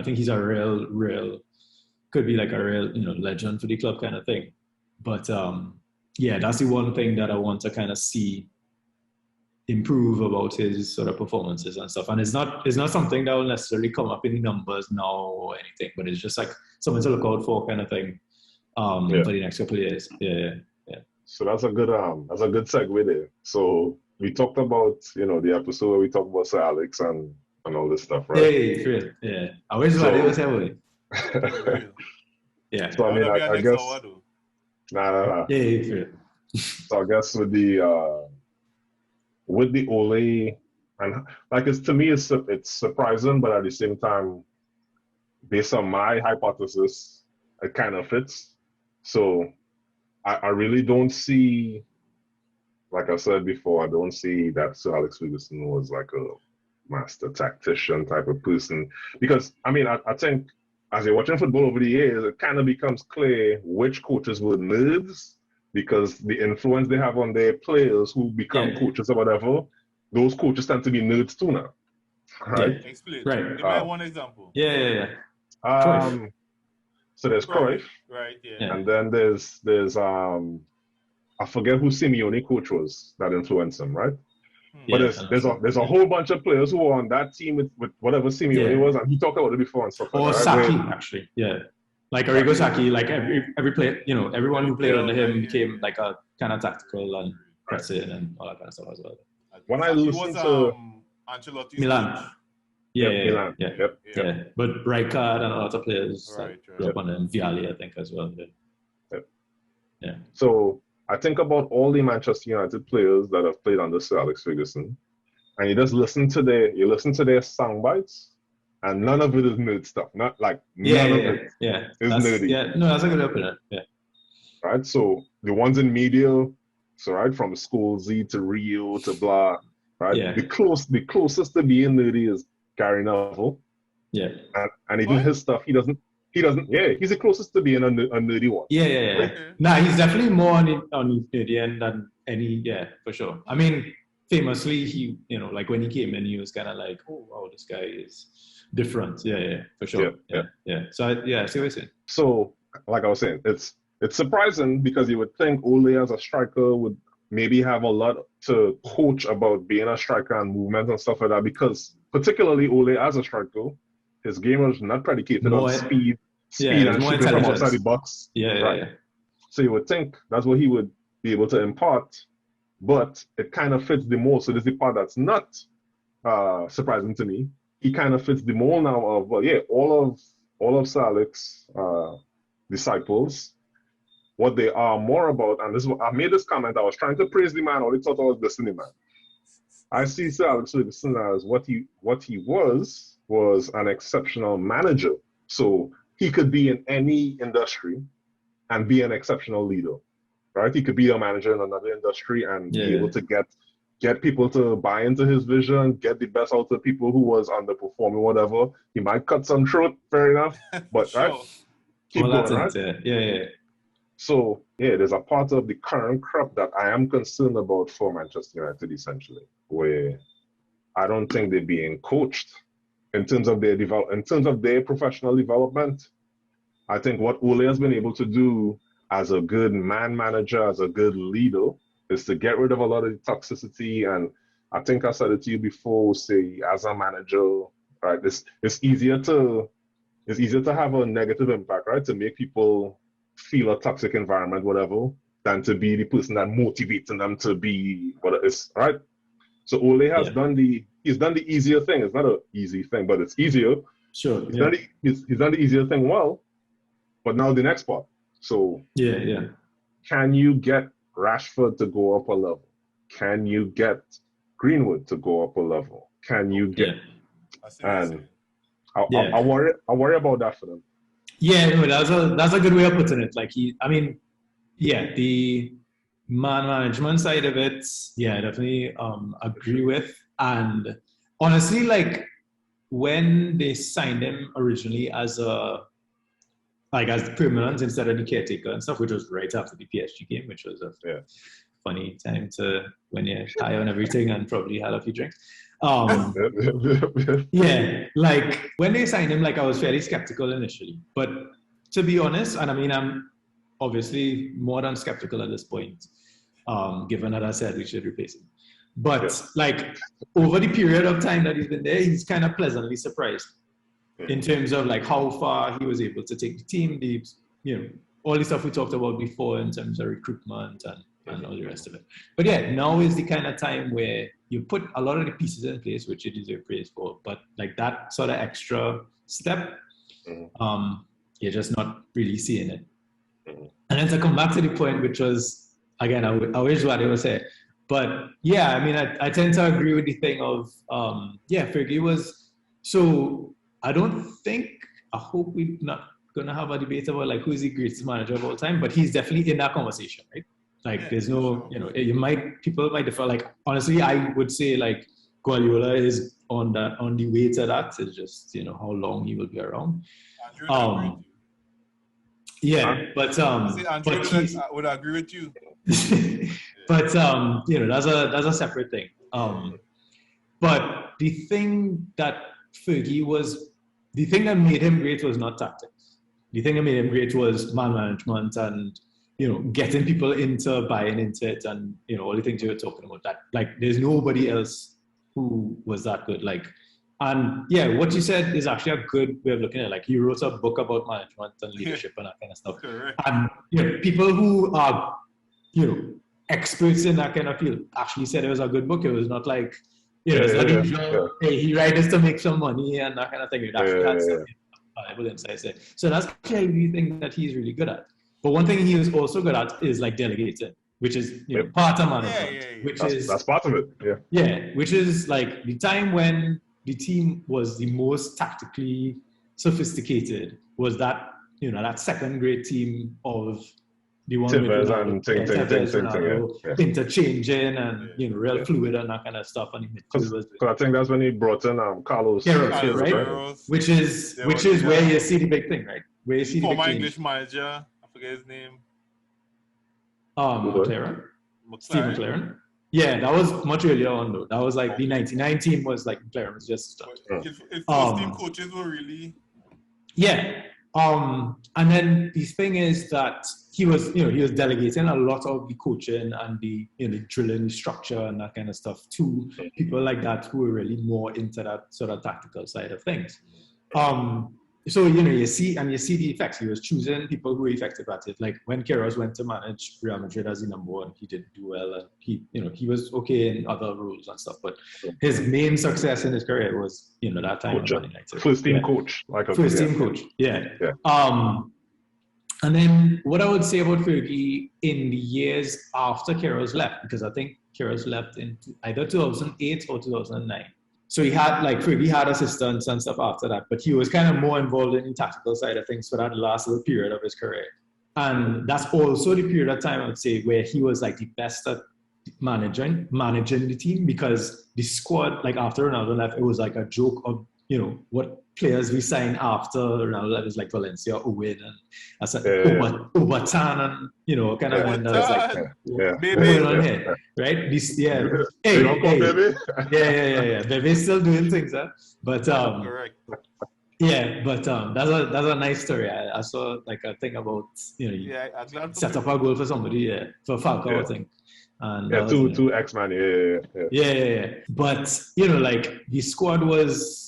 think he's a real, could be like a real, legend for the club kind of thing. But that's the one thing that I want to kind of see improve about his sort of performances and stuff. And it's not something that will necessarily come up in the numbers now or anything, but it's just like something to look out for kind of thing for the next couple of years. Yeah. So that's a good segue there. So we talked about, the episode where we talked about Sir Alex and all this stuff, right? Hey, real. Yeah. I wish it was heavily. Yeah. So I mean, I guess. Nah. Yeah, so I guess with the Ole, and like to me it's surprising, but at the same time, based on my hypothesis, it kind of fits. So I really don't see, like I said before, I don't see that Sir Alex Ferguson was like a master tactician type of person, because I mean I think as you're watching football over the years, it kind of becomes clear which coaches were nerds, because the influence they have on their players who become coaches or whatever, those coaches tend to be nerds too now, right? Yeah. Explain. Right. Give me one example. Yeah. So there's Cruyff, right? Yeah. and then there's I forget who Simeone coach was that influenced him, right? But there's a whole bunch of players who were on that team with whatever Simeone was, and he talked about it before and stuff like that. Or Saki, actually, like Arrigo Saki, like every player, everyone who played under him became like a kind of tactical and pressing and all that kind of stuff as well. When I listen to Ancelotti's Milan. Milan. Yeah. But Rijkaard and a lot of players grew up on him, Vialli, I think, as well. Yeah. So I think about all the Manchester United players that have played under Sir Alex Ferguson, and you just listen to their sound bites, and none of it is nerd stuff. Not like none of it is nerdy. Yeah, no, that's a good opinion. Yeah. Right. So the ones in media, so right from School Z to Rio to blah, right? Yeah. The closest to being nerdy is Gary Neville. Yeah. And even his stuff, he doesn't. Yeah, he's the closest to being a nerdy one. Yeah. Nah, he's definitely more on the nerdy end than any. Yeah, for sure. I mean, famously, he, like when he came in, he was kind of like, oh wow, this guy is different. Yeah, for sure. Yeah. So I see what you're saying. So, like I was saying, it's surprising because you would think Ole as a striker would maybe have a lot to coach about being a striker and movement and stuff like that, because particularly Ole as a striker, his game was not predicated on speed and shooting from outside the box. Yeah. So you would think that's what he would be able to impart, but it kind of fits the mold. So this is the part that's not surprising to me. He kind of fits the mold now of all of Sir Alex's disciples. What they are more about, and this is what I made this comment. I was trying to praise the man, or they thought I was dissing the man. I see Sir Alex Ferguson as what he was an exceptional manager. So he could be in any industry and be an exceptional leader, right? He could be a manager in another industry and be able to get people to buy into his vision, get the best out of people who was underperforming, whatever. He might cut some throat, fair enough, but sure. Right? Keep going, right? Yeah. So, there's a part of the current crop that I am concerned about for Manchester United, essentially, where I don't think they're being coached in terms of their professional development. I think what Ole has been able to do as a good man manager, as a good leader, is to get rid of a lot of the toxicity. And I think I said it to you before, say, as a manager, right, it's easier to have a negative impact, right, to make people feel a toxic environment, whatever, than to be the person that motivates them to be what it is, right? So Ole has done the easier thing. It's not an easy thing, but it's easier. Sure. He's done the easier thing well, but now the next part. So can you get Rashford to go up a level? Can you get Greenwood to go up a level? Can you get and I worry about that for them. Yeah, no, that's a good way of putting it. Like the man management side of it, I definitely agree with. And honestly, like when they signed him originally as a like as permanent instead of the caretaker and stuff, which was right after the PSG game, which was a funny time to when you're high on everything and probably had a few drinks. Yeah, like when they signed him, like I was fairly skeptical initially, but to be honest, and I mean I'm obviously more than skeptical at this point, given that I said we should replace him. But like over the period of time that he's been there, he's kind of pleasantly surprised in terms of like how far he was able to take the team, the all the stuff we talked about before in terms of recruitment and all the rest of it. But yeah, now is the kind of time where you put a lot of the pieces in place, which you deserve praise for, but like that sort of extra step, you're just not really seeing it. And then to come back to the point, which was, again, I wish what they would say, but yeah, I mean, I tend to agree with the thing of, Fergie was, so I hope we're not going to have a debate about like who's the greatest manager of all time, but he's definitely in that conversation, right? Like there's no, people might differ. Like honestly, I would say like Guardiola is on the way to that. It's just, how long he will be around. But I would agree with you. But that's a separate thing. But the thing that made him great was not tactics. The thing that made him great was man management and getting people buying into it, and all the things you were talking about. That like there's nobody else who was that good. Like, and yeah, what you said is actually a good way of looking at it. Like, he wrote a book about management and leadership and that kind of stuff. Correct. And people who are experts in that kind of field actually said it was a good book. It was not like hey, he writes this to make some money and that kind of thing. It actually had some valuable insights there. So that's clearly the thing that he's really good at. But one thing he is also good at is like delegating, which is part of management. That's part of it. Yeah, which is like the time when the team was the most tactically sophisticated was that that second grade team of the one with interchanging and real fluid and that kind of stuff. And because I think that's when he brought in Carlos, right? Which is where you see the big thing, right? Where you see the former English manager. Forget his name. McLaren. Steve McLaren. Yeah, that was much earlier on though. That was like the 99 team was like McLaren was just started. If first team coaches were really. Yeah. And then the thing is that he was delegating a lot of the coaching and the drilling structure and that kind of stuff to people like that who were really more into that sort of tactical side of things. So you see the effects. He was choosing people who were effective at it. Like when Queiroz went to manage Real Madrid as the number one, he didn't do well, and he was okay in other roles and stuff. But his main success in his career was that time at Man United. First team coach, coach. Yeah. And then what I would say about Fergie in the years after Queiroz left, because I think Queiroz left in either 2008 or 2009. So Fergie had assistants and stuff after that, but he was kind of more involved in the tactical side of things for that last little period of his career. And that's also the period of time I would say where he was like the best at managing the team, because the squad, like after Ronaldo left, it was like a joke of, what players we signed after Ronaldo left is like Valencia, Owen, and I said Obertan, and kind of when there's like going on here, right? Bebe's still doing things, huh? But correct. Yeah, but that's a nice story. I saw like a thing about set up a goal for somebody, for Falcao, I think. And two X-Man, yeah. But like the squad was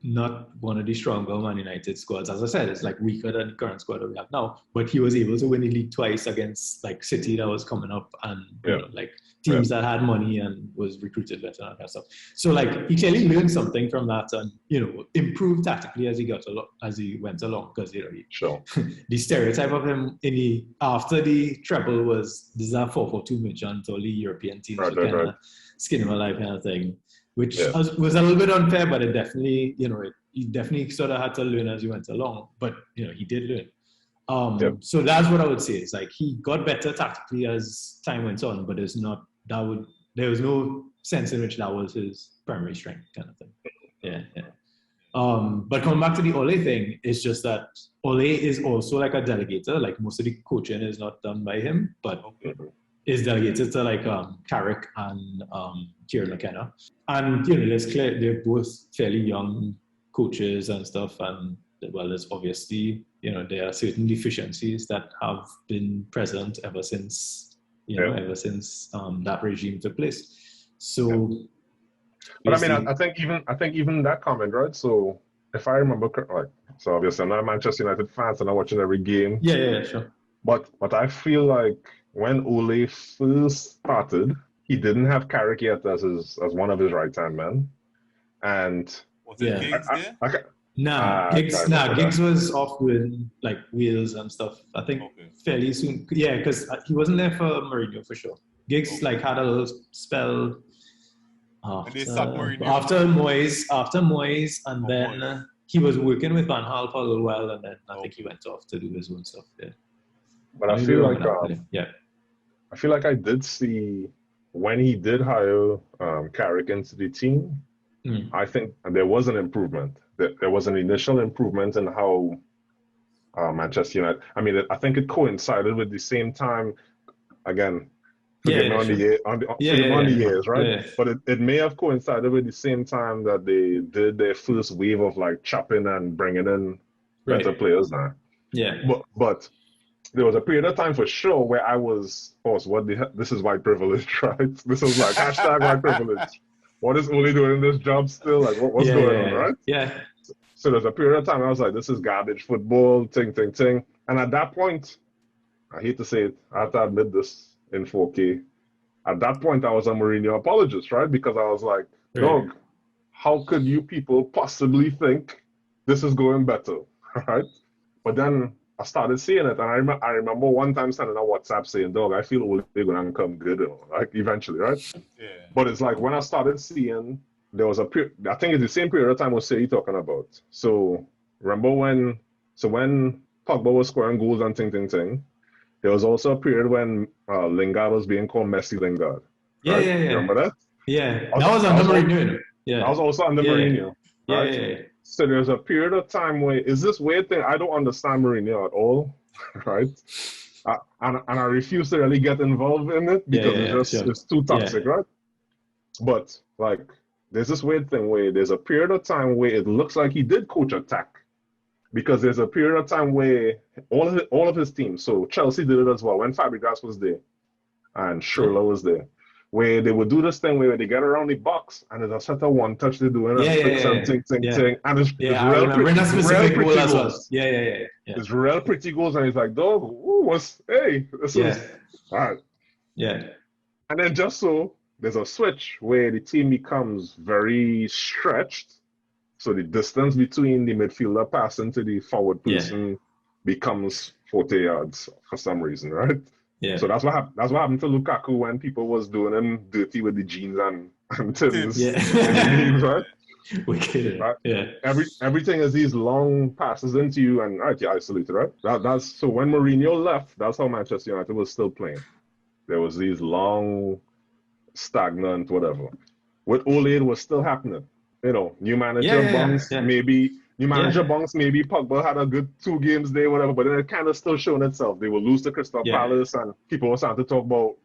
not one of the stronger Man United squads. As I said, it's like weaker than the current squad that we have now. But he was able to win the league twice against like City that was coming up, and like teams that had money and was recruited better and that kind of stuff. So like he clearly learned something from that, and improved tactically as he went along. Because the stereotype of him after the treble was this is a 4-4-2 mission, all the European teams kind of skin him alive kind of thing. Which was a little bit unfair, but it definitely, he definitely sort of had to learn as he went along. But, he did learn. So that's what I would say. It's like he got better tactically as time went on, but there was no sense in which that was his primary strength kind of thing. Yeah. But coming back to the Ole thing, it's just that Ole is also like a delegator. Like most of the coaching is not done by him, but is delegated to like Carrick and Kieran McKenna. And it's clear they're both fairly young coaches and stuff. And well, there's obviously there are certain deficiencies that have been present ever since that regime took place. So. But I mean, I think even that comment, right? So if I remember correctly, so obviously I'm not a Manchester United fan, so I'm not watching every game. Yeah, sure. But I feel like when Ole first started, he didn't have Carrick yet as one of his right-hand men, and was it Giggs there? Giggs was off with like Wales and stuff. I think fairly soon. Yeah, because he wasn't there for Mourinho for sure. Giggs like had a little spell. After Moyes, and then he was working with Van Gaal for a little while, and then I think he went off to do his own stuff. Yeah. But I feel like I did see when he did hire Carrick into the team. I think there was an improvement. There was an initial improvement in how Manchester United. I mean, I think it coincided with the same time. Again. On the years, right? Yeah. But it may have coincided with the same time that they did their first wave of like chopping and bringing in better players now. Yeah. But there was a period of time for sure where I was, this is white privilege, right? This was like hashtag white privilege. What is Ole doing in this job still? Like what's going on, right? Yeah. So there's a period of time I was like, this is garbage football, ting. And at that point, I hate to say it, I have to admit this in 4K. At that point, I was a Mourinho apologist, right? Because I was like, dog, how could you people possibly think this is going better, right? But then I started seeing it, and I remember one time sending a WhatsApp saying, dog, I feel they're going to come good, like eventually, right? Yeah. But it's like when I started seeing, there was a period, I think it's the same period of time was you're talking about. So remember when Pogba was scoring goals and ting. There was also a period when Lingard was being called Messi Lingard. Yeah, right? yeah. Remember that? Yeah, that was under Mourinho. Yeah, that was also under Mourinho. Right? Yeah. So there's a period of time where is this weird thing? I don't understand Mourinho at all, right? And I refuse to really get involved in it because it's too toxic, right? But like, there's this weird thing where there's a period of time where it looks like he did coach attack. Because there's a period of time where all of his teams, so Chelsea did it as well, when Fabregas was there and Schürrle was there, where they would do this thing where they get around the box and there's a set of one touch they do and ting, and it's real pretty goals. Yeah. It's real pretty goals, and he's like, dog, this is all right. Yeah. And then just so there's a switch where the team becomes very stretched. So the distance between the midfielder passing to the forward person becomes 40 yards for some reason, right? Yeah. So that's what happened to Lukaku when people was doing him dirty with the jeans and Tims in the knees, right? Wicked. Right? Yeah. Everything is these long passes into you and you're isolated, right? That's so when Mourinho left, that's how Manchester United was still playing. There was these long, stagnant, whatever. With Ole, it was still happening. New manager Bunks, maybe Pogba had a good 2 games there, whatever, but then it kind of still showing itself. They will lose to Crystal Palace, and people were starting to talk about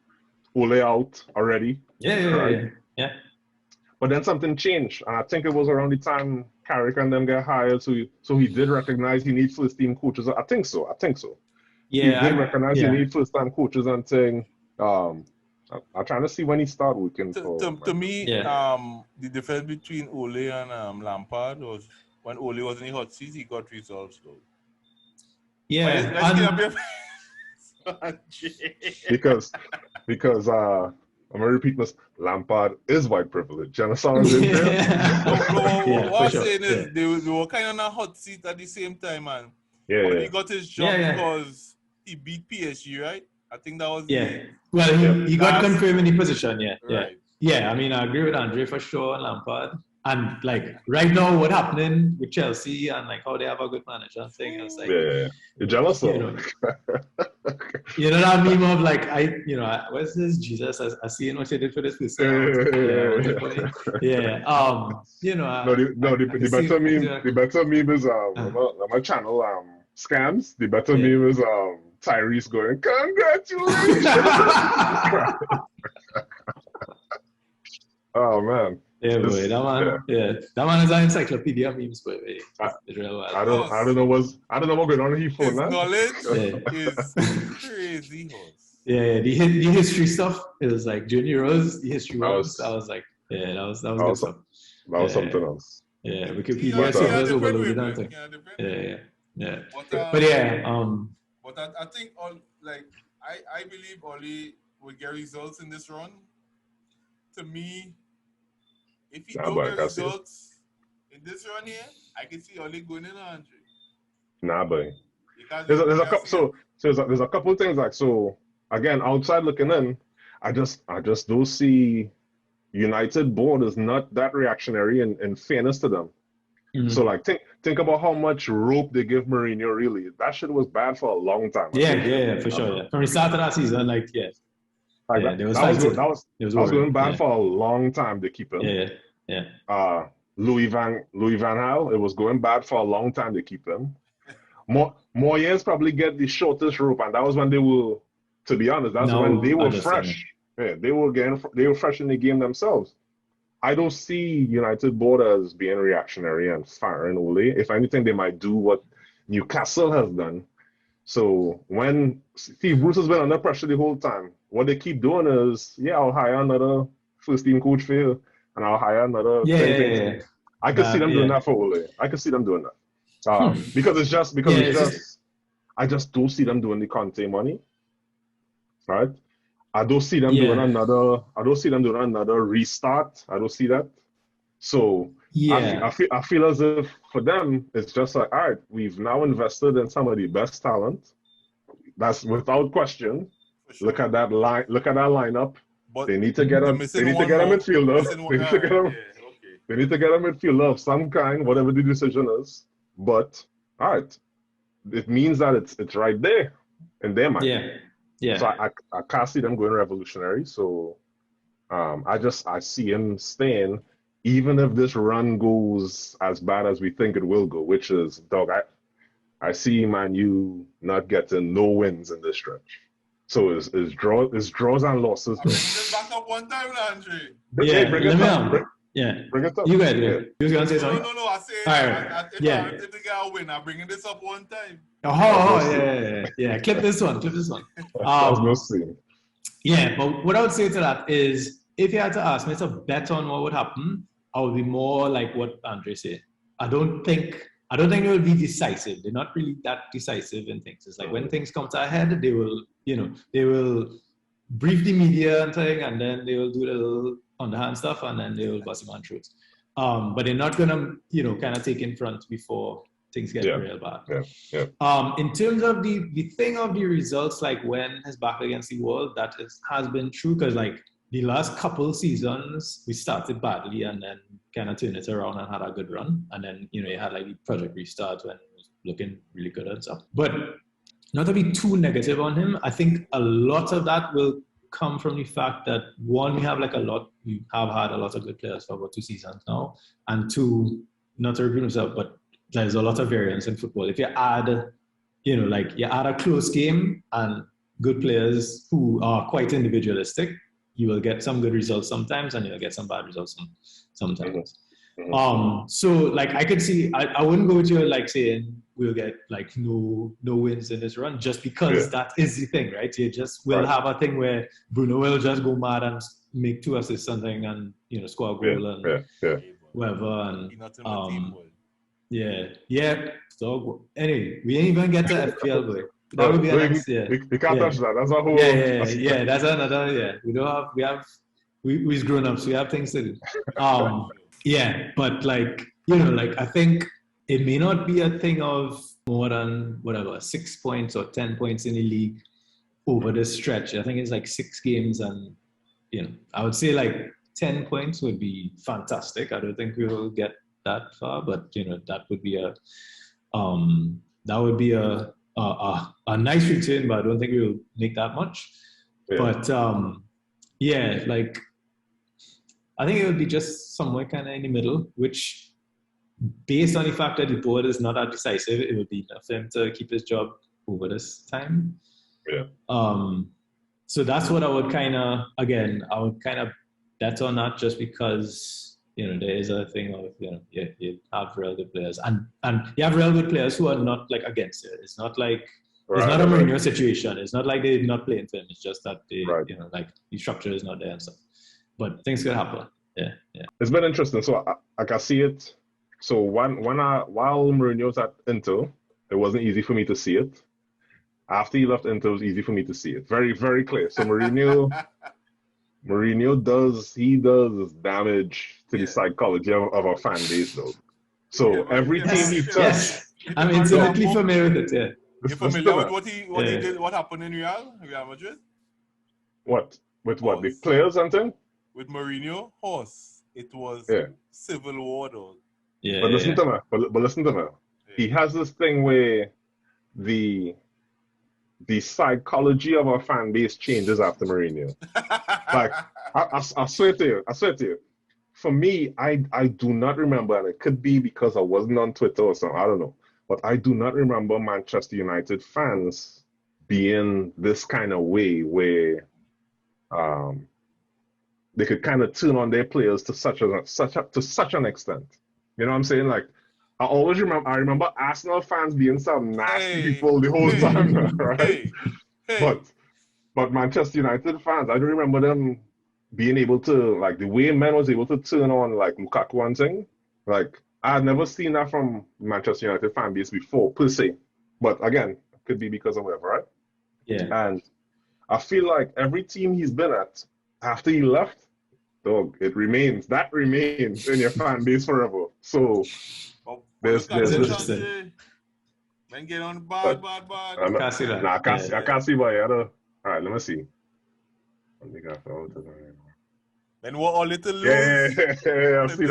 Ole out already. Yeah. But then something changed, and I think it was around the time Carrick and them got hired, so he did recognize he needs first team coaches. I think so. Yeah, he did recognize he needs first time coaches and saying, I'm trying to see when he started working to me, the difference between Ole and Lampard was when Ole was in the hot seat, he got results though. Yeah. Because I'm gonna repeat this, Lampard is white privilege. What I'm saying is they were kind of in a hot seat at the same time, man. Yeah. But he got his job because he beat PSG, right? I think that was Well, he got confirmed in the position, Right. Yeah, I mean, I agree with Andre for sure on Lampard. And like right now, what happening with Chelsea and like how they have a good manager and thing, it's like, Yeah. You're jealous, you though. know, you know that meme of like what's this Jesus? I see what you did for this person. Yeah. The better meme is on my channel scams. The better meme is Tyrese going, congratulations. Oh man. Yeah, boy, that man. Yeah, that man is an encyclopedia memes, boy. It's real wild. I don't know what's going on in his phone. His knowledge is crazy, horse. Yeah, the history stuff. It was like junior Rose, the history ones. I was like, yeah, that was good stuff. That was something else. Yeah, Wikipedia servers overloaded that thing. Yeah. But yeah, But I think I believe Oli will get results in this run. To me, if he don't get results in this run here, I can see Oli going in 100. Nah, boy. There's a couple. So there's a couple things like so. Again, outside looking in, I just don't see United board is not that reactionary in fairness to them. Mm-hmm. So like think about how much rope they give Mourinho. Really, that shit was bad for a long time. Yeah, for sure. Yeah. From the start of that season, that was going bad for a long time. To keep him. Yeah. Louis Van Gaal, it was going bad for a long time to keep him. More years probably get the shortest rope, and that was when they were. To be honest, that's when they were fresh. Yeah, they were fresh in the game themselves. I don't see United board as being reactionary and firing Ole. If anything, they might do what Newcastle has done. So when Steve Bruce has been under pressure the whole time, what they keep doing is, I'll hire another first team coach for you, and I'll hire another. I could see them doing that for Ole. I could see them doing that because I just don't see them doing the Conte money. Right? I don't see them doing another restart. I don't see that. So I feel as if for them it's just like, all right, we've now invested in some of the best talent. That's without question. Sure. Look at that lineup. But they need to get a midfielder. They need to get a midfielder of some kind, whatever the decision is. But all right, it means that it's right there in their mind. Yeah. So I can't see them going revolutionary. So I see him staying, even if this run goes as bad as we think it will go, which is, dog, I see Man U not getting no wins in this stretch. So it's draws and losses. Bring this back up one time, Andre. Bring it up. You guys, you was gonna say something? No. I said if the guy win, I'm bringing this up one time. Yeah. Clip this one. Yeah, but what I would say to that is, if you had to ask me to bet on what would happen, I would be more like what Andre said. I don't think it will be decisive. They're not really that decisive in things. It's like when things come to a head, they will brief the media and thing, and then they will do the little underhand stuff, and then they will bust him on truths. But they're not gonna, kind of take in front before things get real bad. In terms of the thing of the results, like when his back against the wall, that has been true, because like the last couple seasons we started badly and then kind of turned it around and had a good run, and then you had like the project restart when it was looking really good and stuff. But not to be too negative on him, I think a lot of that will come from the fact that one, we have had a lot of good players for about 2 seasons now, and two, not to repeat myself, but there's a lot of variance in football. If you add, you add a close game and good players who are quite individualistic, you will get some good results sometimes, and you'll get some bad results sometimes. So like I could see, I wouldn't go with you like saying we'll get like no wins in this run, just because that is the thing, right? You just will have a thing where Bruno will just go mad and make 2 assists something and score a goal and whatever, and So anyway, we ain't even get to FPL, boy. That would be next year. We can't touch that. That's a whole. That's another. Yeah, we've grown up, so we have things to do. But I think it may not be a thing of more than 6 points or 10 points in the league over this stretch. I think it's like 6 games, and I would say like 10 points would be fantastic. I don't think we will get that far, but that would be a nice return, but I don't think we will make that much. Yeah. But like I think it would be just somewhere kind of in the middle, which based on the fact that the board is not that decisive, it would be enough for him to keep his job over this time. Yeah. So that's what I would kind of bet on that, just because there is a thing of you have real good players and you have real good players who are not like against it. It's not like it's not a Mourinho situation. It's not like they're not playing for him. It's just that they like the structure is not there and stuff. But things could happen. Yeah. It's been interesting. So I can see it. So while Mourinho was at Inter, it wasn't easy for me to see it. After he left Inter, it was easy for me to see it. Very, very clear. So Mourinho does damage to the psychology of our fan base, though. So every team he touches. Yes, I'm intimately familiar with it. Yeah. You're familiar with what he did? What happened in Real Madrid? What? With what? The players and thing? With Mourinho, horse. It was civil war, though. Yeah. But listen to me. But listen to me. Yeah. He has this thing where the psychology of our fan base changes after Mourinho. Like I swear to you. For me, I do not remember, and it could be because I wasn't on Twitter or something, I don't know. But I do not remember Manchester United fans being this kind of way where they could kind of turn on their players to such an extent. You know what I'm saying? Like I remember Arsenal fans being some nasty people the whole time, right? But Manchester United fans, I don't remember them being able to, like, the way men was able to turn on like Lukaku and thing. Like I had never seen that from Manchester United fan base before, per se. But again, it could be because of whatever, right? Yeah. And I feel like every team he's been at, after he left, dog, that remains in your fan base forever. So there's this. Man, get on the bad. I can't see that. I can't see why. All right, let me see. I think I found it. Then what all little lose? Yeah, I see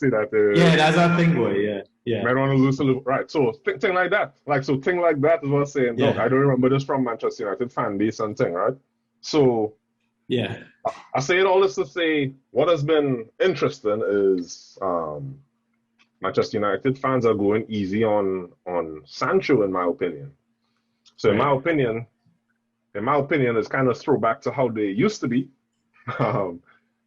that. Yeah, that's our thing, boy. Yeah. Man want to lose a little. Right, so thing like that. Thing like that is what I'm saying. Look, I don't remember this from Manchester United fan base and thing, right? So yeah. I say it all this to say what has been interesting is Manchester United fans are going easy on Sancho, in my opinion. So in my opinion, it's kind of throwback to how they used to be.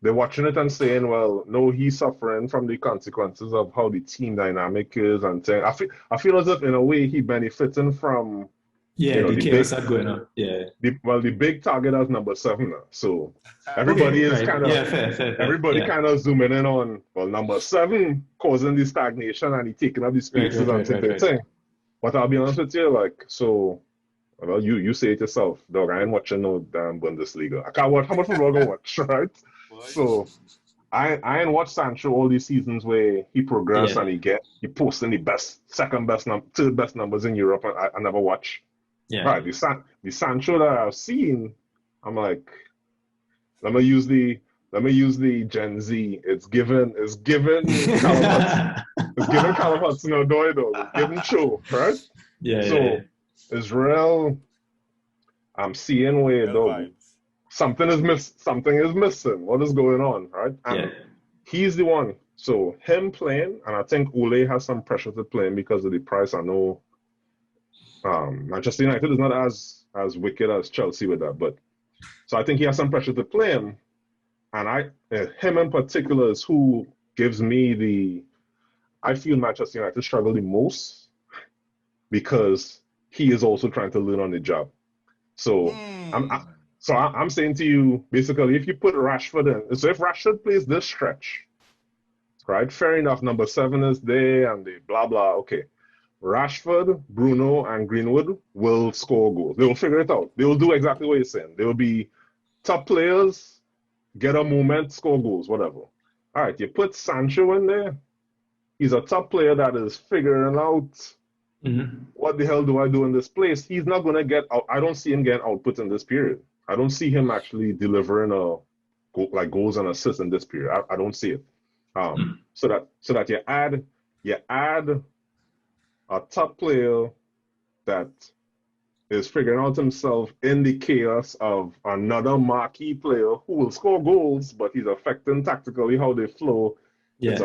They're watching it and saying, well, no, he's suffering from the consequences of how the team dynamic is and thing. I feel as if in a way he benefiting from the chaos that's going on. Yeah. The big target is number 7 now. So everybody is kind of fair. Everybody kind of zooming in on number 7 causing the stagnation and he taking up the spaces and thing. But I'll be honest with you, like, so well, you say it yourself, dog. I ain't watching no damn Bundesliga. I can't watch how much football I gonna watch, right? So I ain't watched Sancho all these seasons where he progressed and he posting the best, third best numbers in Europe. And I never watch. Yeah. Right. The Sancho that I've seen, I'm like, let me use the Gen Z. It's given Callum Hudson. It's given Callum Hudson-Odoi though. It's given Cho, right? Yeah. Israel, I'm seeing where though something is missing. What is going on, right? And he's the one. So him playing, and I think Ole has some pressure to play him because of the price. I know Manchester United is not as wicked as Chelsea with that, but so I think he has some pressure to play him. And him in particular is who gives me I feel Manchester United struggle the most because he is also trying to learn on the job. So I'm saying to you, basically, if you put Rashford in, so if Rashford plays this stretch, right, fair enough, number 7 is there and the blah, blah, okay. Rashford, Bruno, and Greenwood will score goals. They will figure it out. They will do exactly what you're saying. They will be top players, get a moment, score goals, whatever. All right, you put Sancho in there. He's a top player that is figuring out what the hell do I do in this place? He's not going to get out. I don't see him getting output in this period. I don't see him actually delivering goals and assists in this period. I don't see it. So that you add a top player that is figuring out himself in the chaos of another marquee player who will score goals, but he's affecting tactically how they flow. Yeah. It's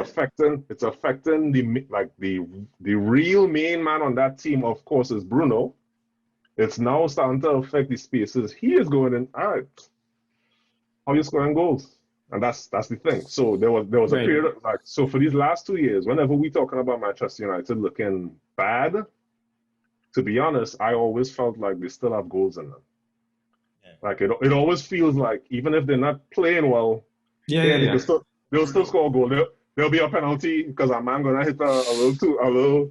affecting the real main man on that team, of course, is Bruno. It's now starting to affect the spaces he is going in. All right, how you scoring goals? And that's the thing. So there was a period of, so for these last 2 years, whenever we talking about Manchester United looking bad, to be honest, I always felt like they still have goals in them. Yeah. Like it always feels like even if they're not playing well, they'll still score a goal. There'll be a penalty because a man gonna hit a little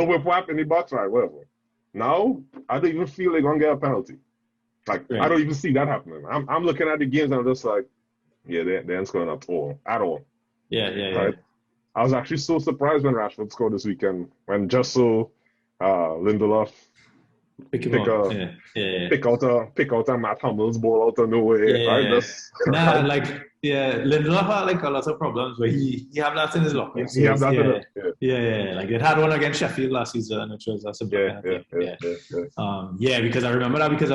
whip whap in the box, right? Whatever. Now I don't even feel they're gonna get a penalty. Like I don't even see that happening. I'm looking at the games and I'm just like, they ain't scoring at all. Right? I was actually so surprised when Rashford scored this weekend when just so Lindelof pick out a Matt Hummels ball out of nowhere. Lindelof had like a lot of problems where he have that in his locker. He have that Like they had one against Sheffield last season, which was because I remember that because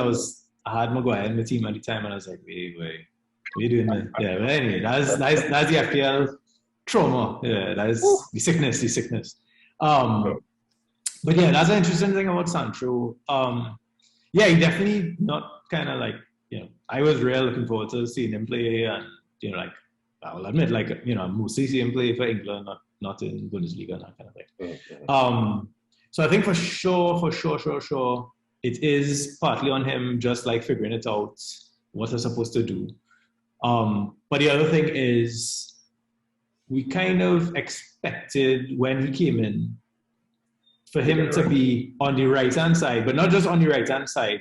I had Maguire in the team at the time and I was like, wait, what are you doing, man? Yeah, but anyway, that's the FPL trauma. Yeah, that is the sickness. But yeah, that's an interesting thing about Sancho. He definitely not kind of like, I was really looking forward to seeing him play and, I'll admit, I'm mostly seeing him play for England, not in Bundesliga and that kind of thing. So I think for sure, it is partly on him just like figuring it out, what they're supposed to do. But the other thing is we kind of expected when he came in for him to be on the right-hand side, but not just on the right-hand side.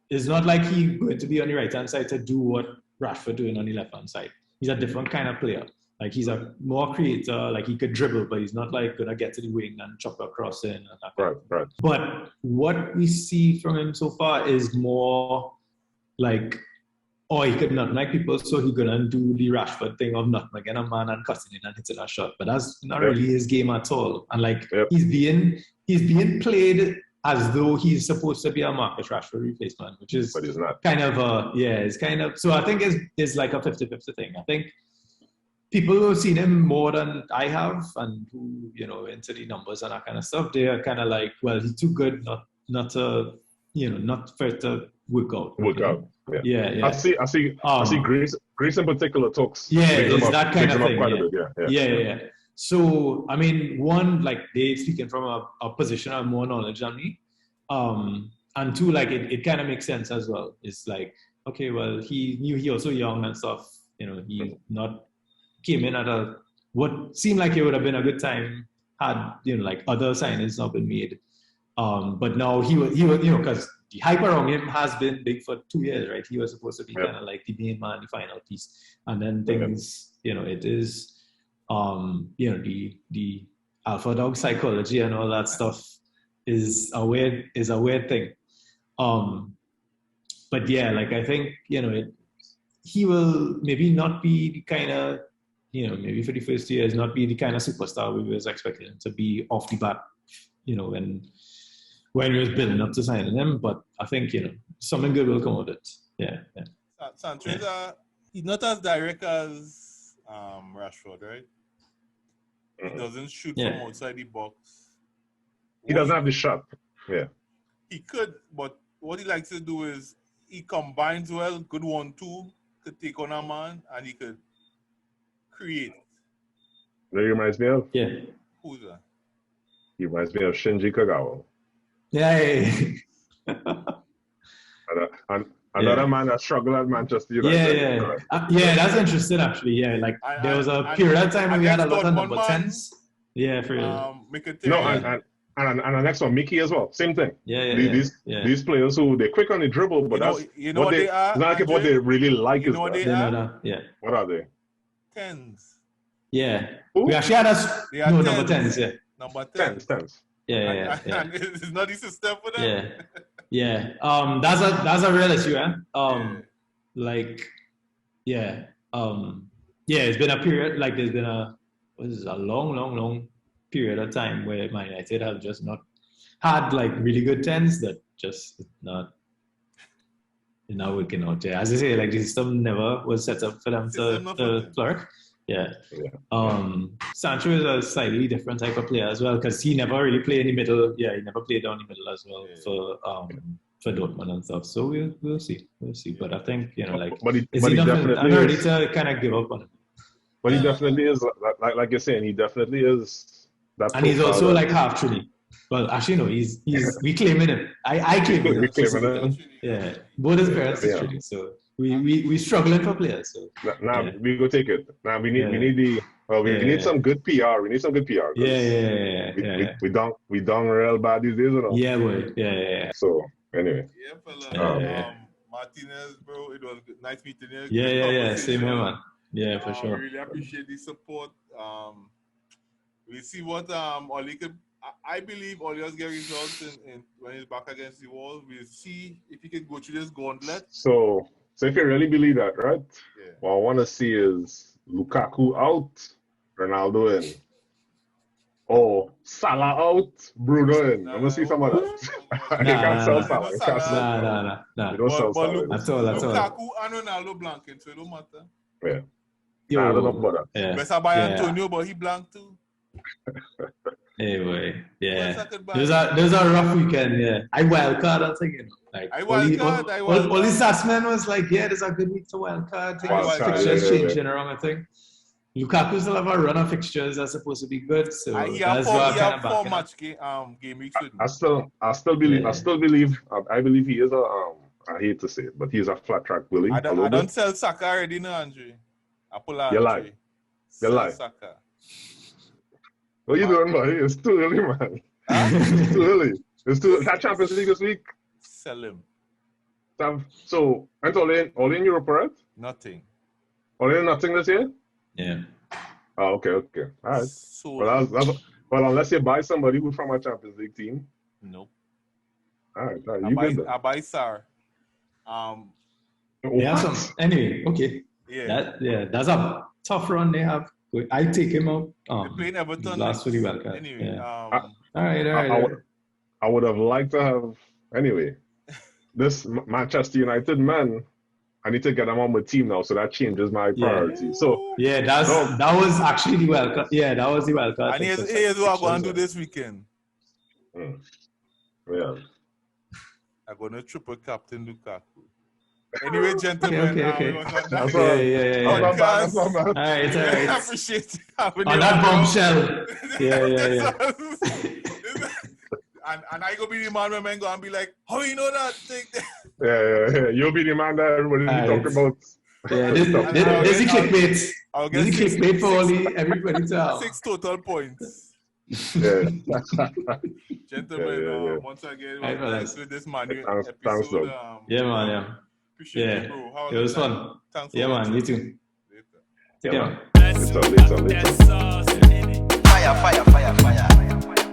It's not like he's going to be on the right-hand side to do what Rashford doing on the left-hand side. He's a different kind of player. Like he's a more creator, like he could dribble, but he's not like gonna get to the wing and chop across in. And that right. But what we see from him so far is more like, he could nutmeg people, so he gonna do the Rashford thing of nutmegging a man and cutting in and hitting a shot. But that's not really his game at all. And like he's being played as though he's supposed to be a Marcus Rashford replacement, which is kind of it's kind of, so I think it's like a 50-50 thing. I think people who have seen him more than I have and who, into the numbers and that kind of stuff, they are kind of like, well, he's too good not for it to work out. Yeah. I see Greece in particular talks. It's that kind of thing. Quite a bit, yeah. So, I mean, one, like, they speaking from a position of more knowledge than me. And two, like, it kind of makes sense as well. It's like, okay, well, he knew he was so young and stuff. He not came in at what seemed like it would have been a good time had, like, other signings not been made. But now he was, because the hype around him has been big for 2 years, right? He was supposed to be kind of like the main man, the final piece. And then things, it is... the alpha dog psychology and all that stuff is a weird thing. But yeah, like I think, he will maybe not be the kind of, maybe for the first years, not be the kind of superstar we was expecting him to be off the bat, when we was building up to signing him. But I think, something good will come of it. Yeah. Sancho, he's not as direct as Rashford, right? He doesn't shoot from outside the box. He doesn't have the shot. Yeah. He could, but what he likes to do is he combines well, good 1-2, could take on a man, and he could create. That reminds me of? Yeah. Who's that? He reminds me of Shinji Kagawa. Yeah. Another man that struggled at Manchester United. That's interesting actually. Yeah, like there was a period of time when we had a lot of number 10s. Yeah, for real. And the next one, Mickey as well. Same thing. These players who they're quick on the dribble, but what they are. It's not like what they really like is what they are. Yeah. What are they? 10s. Yeah. We actually had number 10s. Yeah. Number 10s. Yeah. And it's not easy step for them. Yeah. That's a real issue, like yeah. Yeah, it's been a period, like there's been a long period of time where Man United have just not had like really good tens that just not working out. Yeah, as I say, like the system never was set up for them to flourish. Yeah. Sancho is a slightly different type of player as well because he never really played in the middle. Yeah, he never played down the middle as well for Dortmund and stuff. So we'll see. But I think is he definitely I'm ready to kind of give up on him. But he definitely is like you're saying. He definitely is that. And he's also like half Trini. Well, actually no, he's we claiming him. I claim him. We claiming him. Yeah, both his parents are Trini, so we struggling for players. So we go take it. Now we need some good PR. We need some good PR. We done real bad these days, you know? Yeah, boy. Yeah. So anyway. Yeah, fella. Martinez, bro, it was nice meeting you. Yeah. Same here, man. Yeah, for sure. We really appreciate the support. We'll see what Oli could. I believe Oli has get results in when he's back against the wall. We'll see if he can go through this gauntlet. So if you really believe that, right? Yeah. What I want to see is Lukaku out, Ronaldo in. Or Salah out, Bruno in. I'm going to see some of that. You can't sell Salah. Nah. You don't sell Salah. That's all. Lukaku and Ronaldo blanking, so it don't matter. Yeah. I don't know about that. Best I buy Antonio, but he blanked too. Anyway, yeah. There's a rough weekend, yeah. I wildcard, I'm thinking. Like, all these Sassman was like, yeah, there's a good week to wildcard. Fixtures changing around, I think. Lukaku still have a run of fixtures that's supposed to be good, so that's why I kind of four match game weeks. I still believe I believe he is I hate to say it, but he's a flat track bully. I don't sell Saka already, no, Andre. I pull out. You lie. Saka. What are you doing, buddy? It's too early, man. It's too early. That Champions League this week. Sell him. So, and all in Europe, right? Nothing. All in nothing this year? Yeah. Oh, okay. All right. So well, unless you buy somebody who's from a Champions League team. Nope. All right. I buy Sar. Anyway, okay. Yeah. That's a tough run they have. I take him out. They're playing Everton. Last for the World Cup. Anyway, all right. I would have liked to have. Anyway, this Manchester United man, I need to get him on my team now, so that changes my priority. So that was actually the World Cup. Yeah, that was the World Cup. And here's what I'm going to do this weekend. Yeah. I'm going to triple captain Lukaku. Anyway, gentlemen, okay. That's all bad. All right. I appreciate you having on that bombshell. Yeah. And I go be the man when go and be like, how you know that thing? Yeah. You'll be the man that everybody's talking about. Yeah, there's the clickbait. There's the clickbait for everybody to 6 total points. Yeah. Gentlemen, once again, with this manual episode. Man. Appreciate it, bro. It was fun. Thanks for man. You too. Take care. Later. Fire.